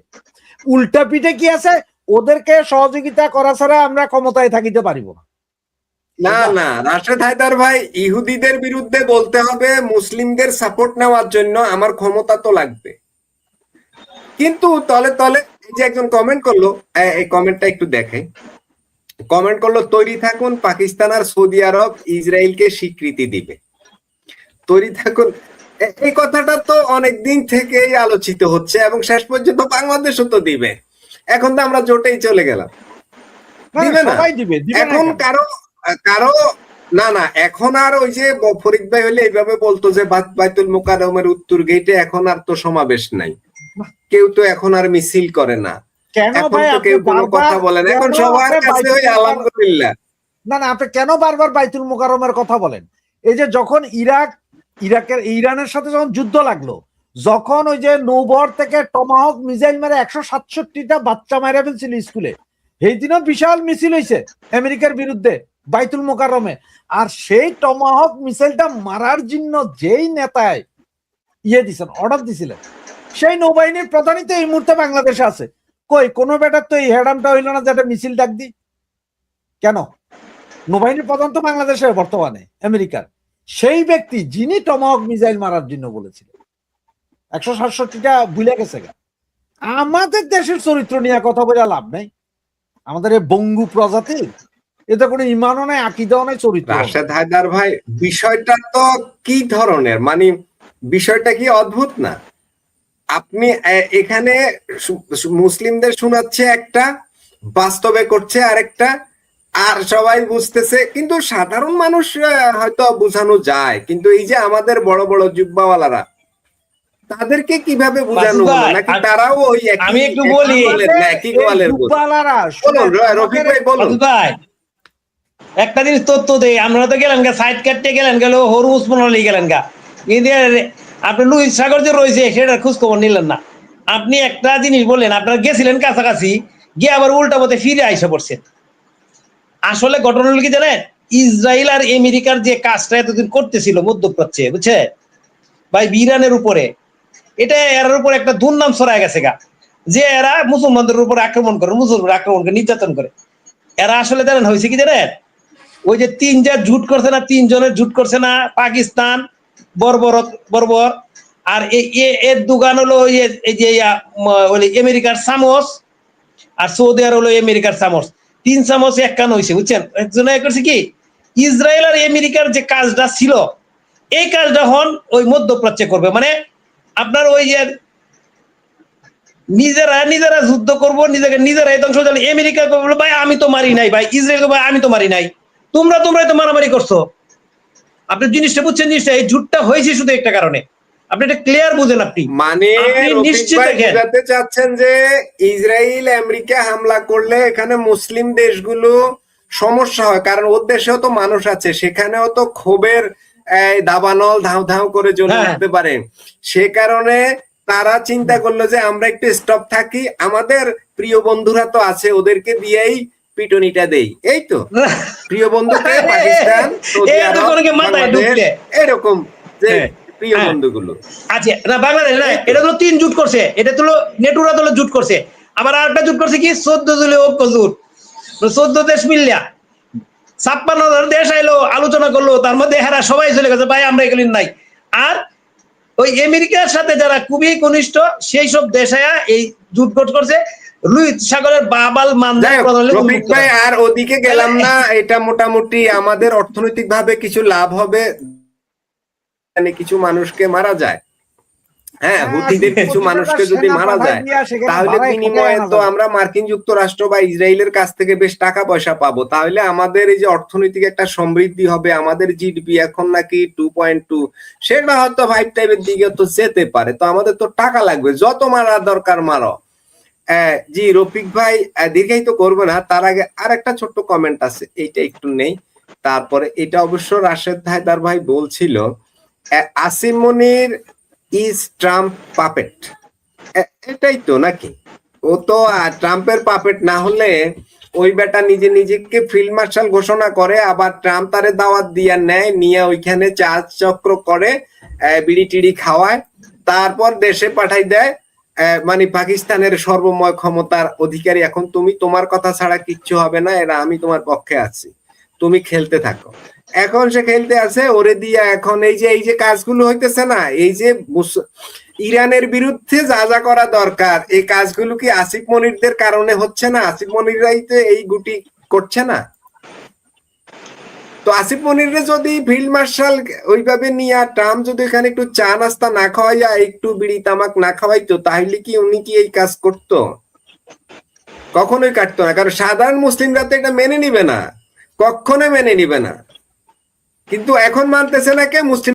উল্টা পিঠে কি আছে, ওদেরকে সহযোগিতা করা ছাড়া আমরা ক্ষমতায় থাকিতে পারিব না। না না রাশেদ হায়দার ভাই, ইহুদিদের বিরুদ্ধে বলতে হবে মুসলিমদের সাপোর্ট নেওয়ার জন্য আমার ক্ষমতা তো লাগবে, কিন্তু তলে তলে এই যে একজন কমেন্ট করলো, এই কমেন্টটা একটু দেখে, কমেন্ট করলো তৈরি থাকুন, পাকিস্তান আর সৌদি আরব ইসরায়েলকে স্বীকৃতি দিবে। তৈরি থাকুন, এই কথাটা তো অনেকদিন থেকেই আলোচিত হচ্ছে এবং শেষ পর্যন্ত বাংলাদেশও তো দিবে। এখন তো আমরা জোটেই চলে গেলাম, দিবে না? সবাই দিবে, এখন কারো কারো না না, এখন আর ওই যে ফরিদ ভাই হলে এইভাবে বলতো যে বাইতুল মোকাররমের উত্তর গেটে এখন আর তো সমাবেশ নাই, কেউ তো এখন আর মিছিল করে না, কেন এখন ভাই তো কেউ কোনো কথা বলে না, এখন সবার কাছে ওই আলহামদুলিল্লাহ। না না, আপনি কেন বারবার বাইতুল মোকাররমের কথা বলেন? এই যে যখন ইরানের সাথে যখন যুদ্ধ লাগলো, যখন ওই যে নৌবহর থেকে টমাহক মিসাইল মেরে 167টা বাচ্চা মারা ফেলছিল স্কুলে, সেই দিনও বিশাল মিছিল হয়েছে আমেরিকার বিরুদ্ধে বাইতুল মোকাররমে। আর সেই টমাহক মিসাইলটা মারার জন্য যেই নেতায় দিছেন, অর্ডার দিছিলেন, সেই নৌবাহিনীর প্রধানই তো এই মুহূর্তে বাংলাদেশে আছে। কই কোন বেটার তো এই হেডামটা হইল না যে একটা মিছিল ডাক দি? কেন? নৌবাহিনীর প্রধান তো বাংলাদেশে বর্তমানে আমেরিকার, সেই ব্যক্তি যিনি টমাহক মিসাইল মারার জন্য বলেছিলেন। 167টা ভুলে গেছে। আমাদের দেশের চরিত্র নিয়ে কথা বলে লাভ নাই। আমাদের এই বঙ্গু প্রজাতির এতে কোনো ইমানও নাই, আকিদাও নাই, চরিত্র। রাশেদ হায়দার ভাই, বিষয়টা তো কি ধরনের, মানে বিষয়টা কি অদ্ভুত না? আপনি এখানে মুসলিমদের শোনাচ্ছে একটা, বাস্তবে করছে আরেকটা, আর সবাই বুঝতেছে, কিন্তু সাধারণ মানুষ হয়তো বোঝানো যায়, কিন্তু এই যে আমাদের বড় বড় জুব্বাওয়ালারা, তাদেরকে কিভাবে বোঝানো হলো? নাকি তারাও ওই আমি একটু বলি, একই গোয়ালের রফিক ভাই বলুন ভাই, একটা জিনিস তথ্য দেই, আমরা তো গেলেন গা সাইড কাটতে গেলেন গেল হরু উসমান আলী গেলেন গা, আপনি লুইস সাগর যে রয়েছে সেটার খোঁজ খবর নিলেন না। আপনি একটা জিনিস বললেন, আপনারা গেছিলেন কাছাকাছি, গিয়ে আবার উল্টা পথে ফিরে আইসা পড়ছেন। আসলে ঘটনা হলো কি জানেন, ইসরায়েল আর আমেরিকার যে কাজটা এতদিন করতেছিল মধ্যপ্রাচ্যে, বুঝছে ভাই, ইরানের উপরে, এটা এর উপর একটা দুর্নাম ছড়ায় গেছে গা, যে এরা মুসলমানদের উপর আক্রমণ করে, মুসলমান আক্রমণ করে, নির্যাতন করে। এরা আসলে জানেন হয়েছে কি জানেন, ওই যে তিনজন জুট করছে না, তিনজনের জুট করছে না, পাকিস্তান বর্বর, আর এর দোকান হলো এই যে আমেরিকার চামচ, আর সৌদি আরব হলো আমেরিকার চামচ, 3 চামচ এক কান হয়েছে, বুঝছেন? একজন করছে কি, ইসরায়েল আর আমেরিকার যে কাজটা ছিল, এই কাজটা হন ওই মধ্যপ্রাচ্যে করবে, মানে আপনার ওই যে নিজেরা যুদ্ধ করবো, নিজেরাই ধ্বংস। আমেরিকা বললো ভাই আমি তো মারি নাই, ভাই ইসরায়েল ভাই আমি তো মারি নাই, তোমরাই তো মারামারি করছো। আপনি জিনিসটা বুঝছেন, জিনিসটা এই ঝুটটা হয়েছে শুধু একটা কারণে, আপনি এটা ক্লিয়ার বুঝেন। আপনি মানে নিশ্চিত বুঝাতে চাচ্ছেন যে ইসরায়েল আমেরিকা হামলা করলে এখানে মুসলিম দেশগুলো সমস্যা হয়, কারণ ওর দেশেও তো মানুষ আছে, সেখানেও তো ক্ষোভের দাবানল ধাও ধাও করে জ্বলে উঠতে পারে। সে কারণে তারা চিন্তা করলো যে আমরা একটু স্টপ থাকি, আমাদের প্রিয় বন্ধুরা তো আছে, ওদেরকে দিয়েই পিটুনিটা দেই। এই তো প্রিয় বন্ধুকে পাকিস্তান, সৌদি আরব, বাংলাদেশ, এরকম যে প্রিয় বন্ধুগুলো। আচ্ছা না, বাংলাদেশ না, এটা তো 3 জুট করছে, এটা তো নেটুরা দল জুট করছে, আবার আরেকটা জুট করছে কি 14 দলীয় ঐক্য জুট, 14 দেশ মিলিয়া 56,000 দেশ আইলো, আলোচনা করলো, তার মধ্যে এরা সবাই চলে গেছে, ভাই আমরা এগুলি নাই। আর ওই আমেরিকার সাথে যারা খুবই ঘনিষ্ঠ সেই সব দেশ এই জুট করছে, লুইস সাগরের বাবাল মান্দার রফিক ভাই আর ওদিকে গেলাম না, এটা মোটামুটি আমাদের অর্থনৈতিক ভাবে কিছু লাভ হবে, কিছু মানুষকে মারা যায়, হ্যাঁ হুতিদের কিছু মানুষকে যদি মারা যায়, তাহলে বিনিময়ে তো আমরা মার্কিন যুক্তরাষ্ট্র বা ইসরায়েলের কাছ থেকে বেশ টাকা পয়সা পাবো, তাহলে আমাদের এই যে অর্থনৈতিক একটা সমৃদ্ধি হবে, আমাদের জিডিপি এখন নাকি 2.2, সেটা হয়তো 5 টাইপের দিকে তো যেতে পারে। তো আমাদের তো টাকা লাগবে, যত মারা দরকার মারো। জি রফিক ভাই, দীর্ঘায়িত করবো না, তার আগে আর একটা ছোট্ট কমেন্ট আছে, এইটা একটু নেই। তারপরে এটা অবশ্য রাশেদ হায়দার ভাই বলছিল আসিম মনির ইজ ট্রাম্প পাপেট, এটাই তো নাকি? ও তো ট্রাম্পের পাপেট না হলে ওই বেটা নিজে নিজেকে ফিল্ড মার্শাল ঘোষণা করে, আবার ট্রাম্প তারে দাওয়াত দিয়া নেয়, নিয়ে ওইখানে চার চক্র করে, বিড়ি টিড়ি খাওয়ায়, তারপর দেশে পাঠাই দেয়। মানে পাকিস্তানের সর্বময় ক্ষমতার অধিকারী এখন তুমি, তোমার কথা ছাড়া কিচ্ছু হবে না, এরা আমি তোমার পক্ষে আছি, তুমি খেলতে থাকো। এখন সে খেলতে আছে ওরে দিয়া। এখন এই যে কাজগুলো হইতেছে না, এই যে ইরানের বিরুদ্ধে যা যা করা দরকার, এই কাজগুলো কি আসিফ মনিরদের কারণে হচ্ছে না? আসিফ মনিররাই তো এই গুটি করছে না। তো আসিফ মনিররে যদি ফিল্ড মার্শাল ওইভাবে নিয়ে ট্রাম্প যদি এখানে একটু চা নাস্তা না খাওয়াইয়া, একটু বিড়ি তামাক না খাওয়াইতো, তাহলে কি উনি কি এই কাজ করতো? কখনোই কাটতো না, কারণ সাধারণ মুসলিমরা তো এটা মেনে নিবে না, কখনো মেনে নিবে না। কিন্তু এখন মানতেছে না কে? মুসলিম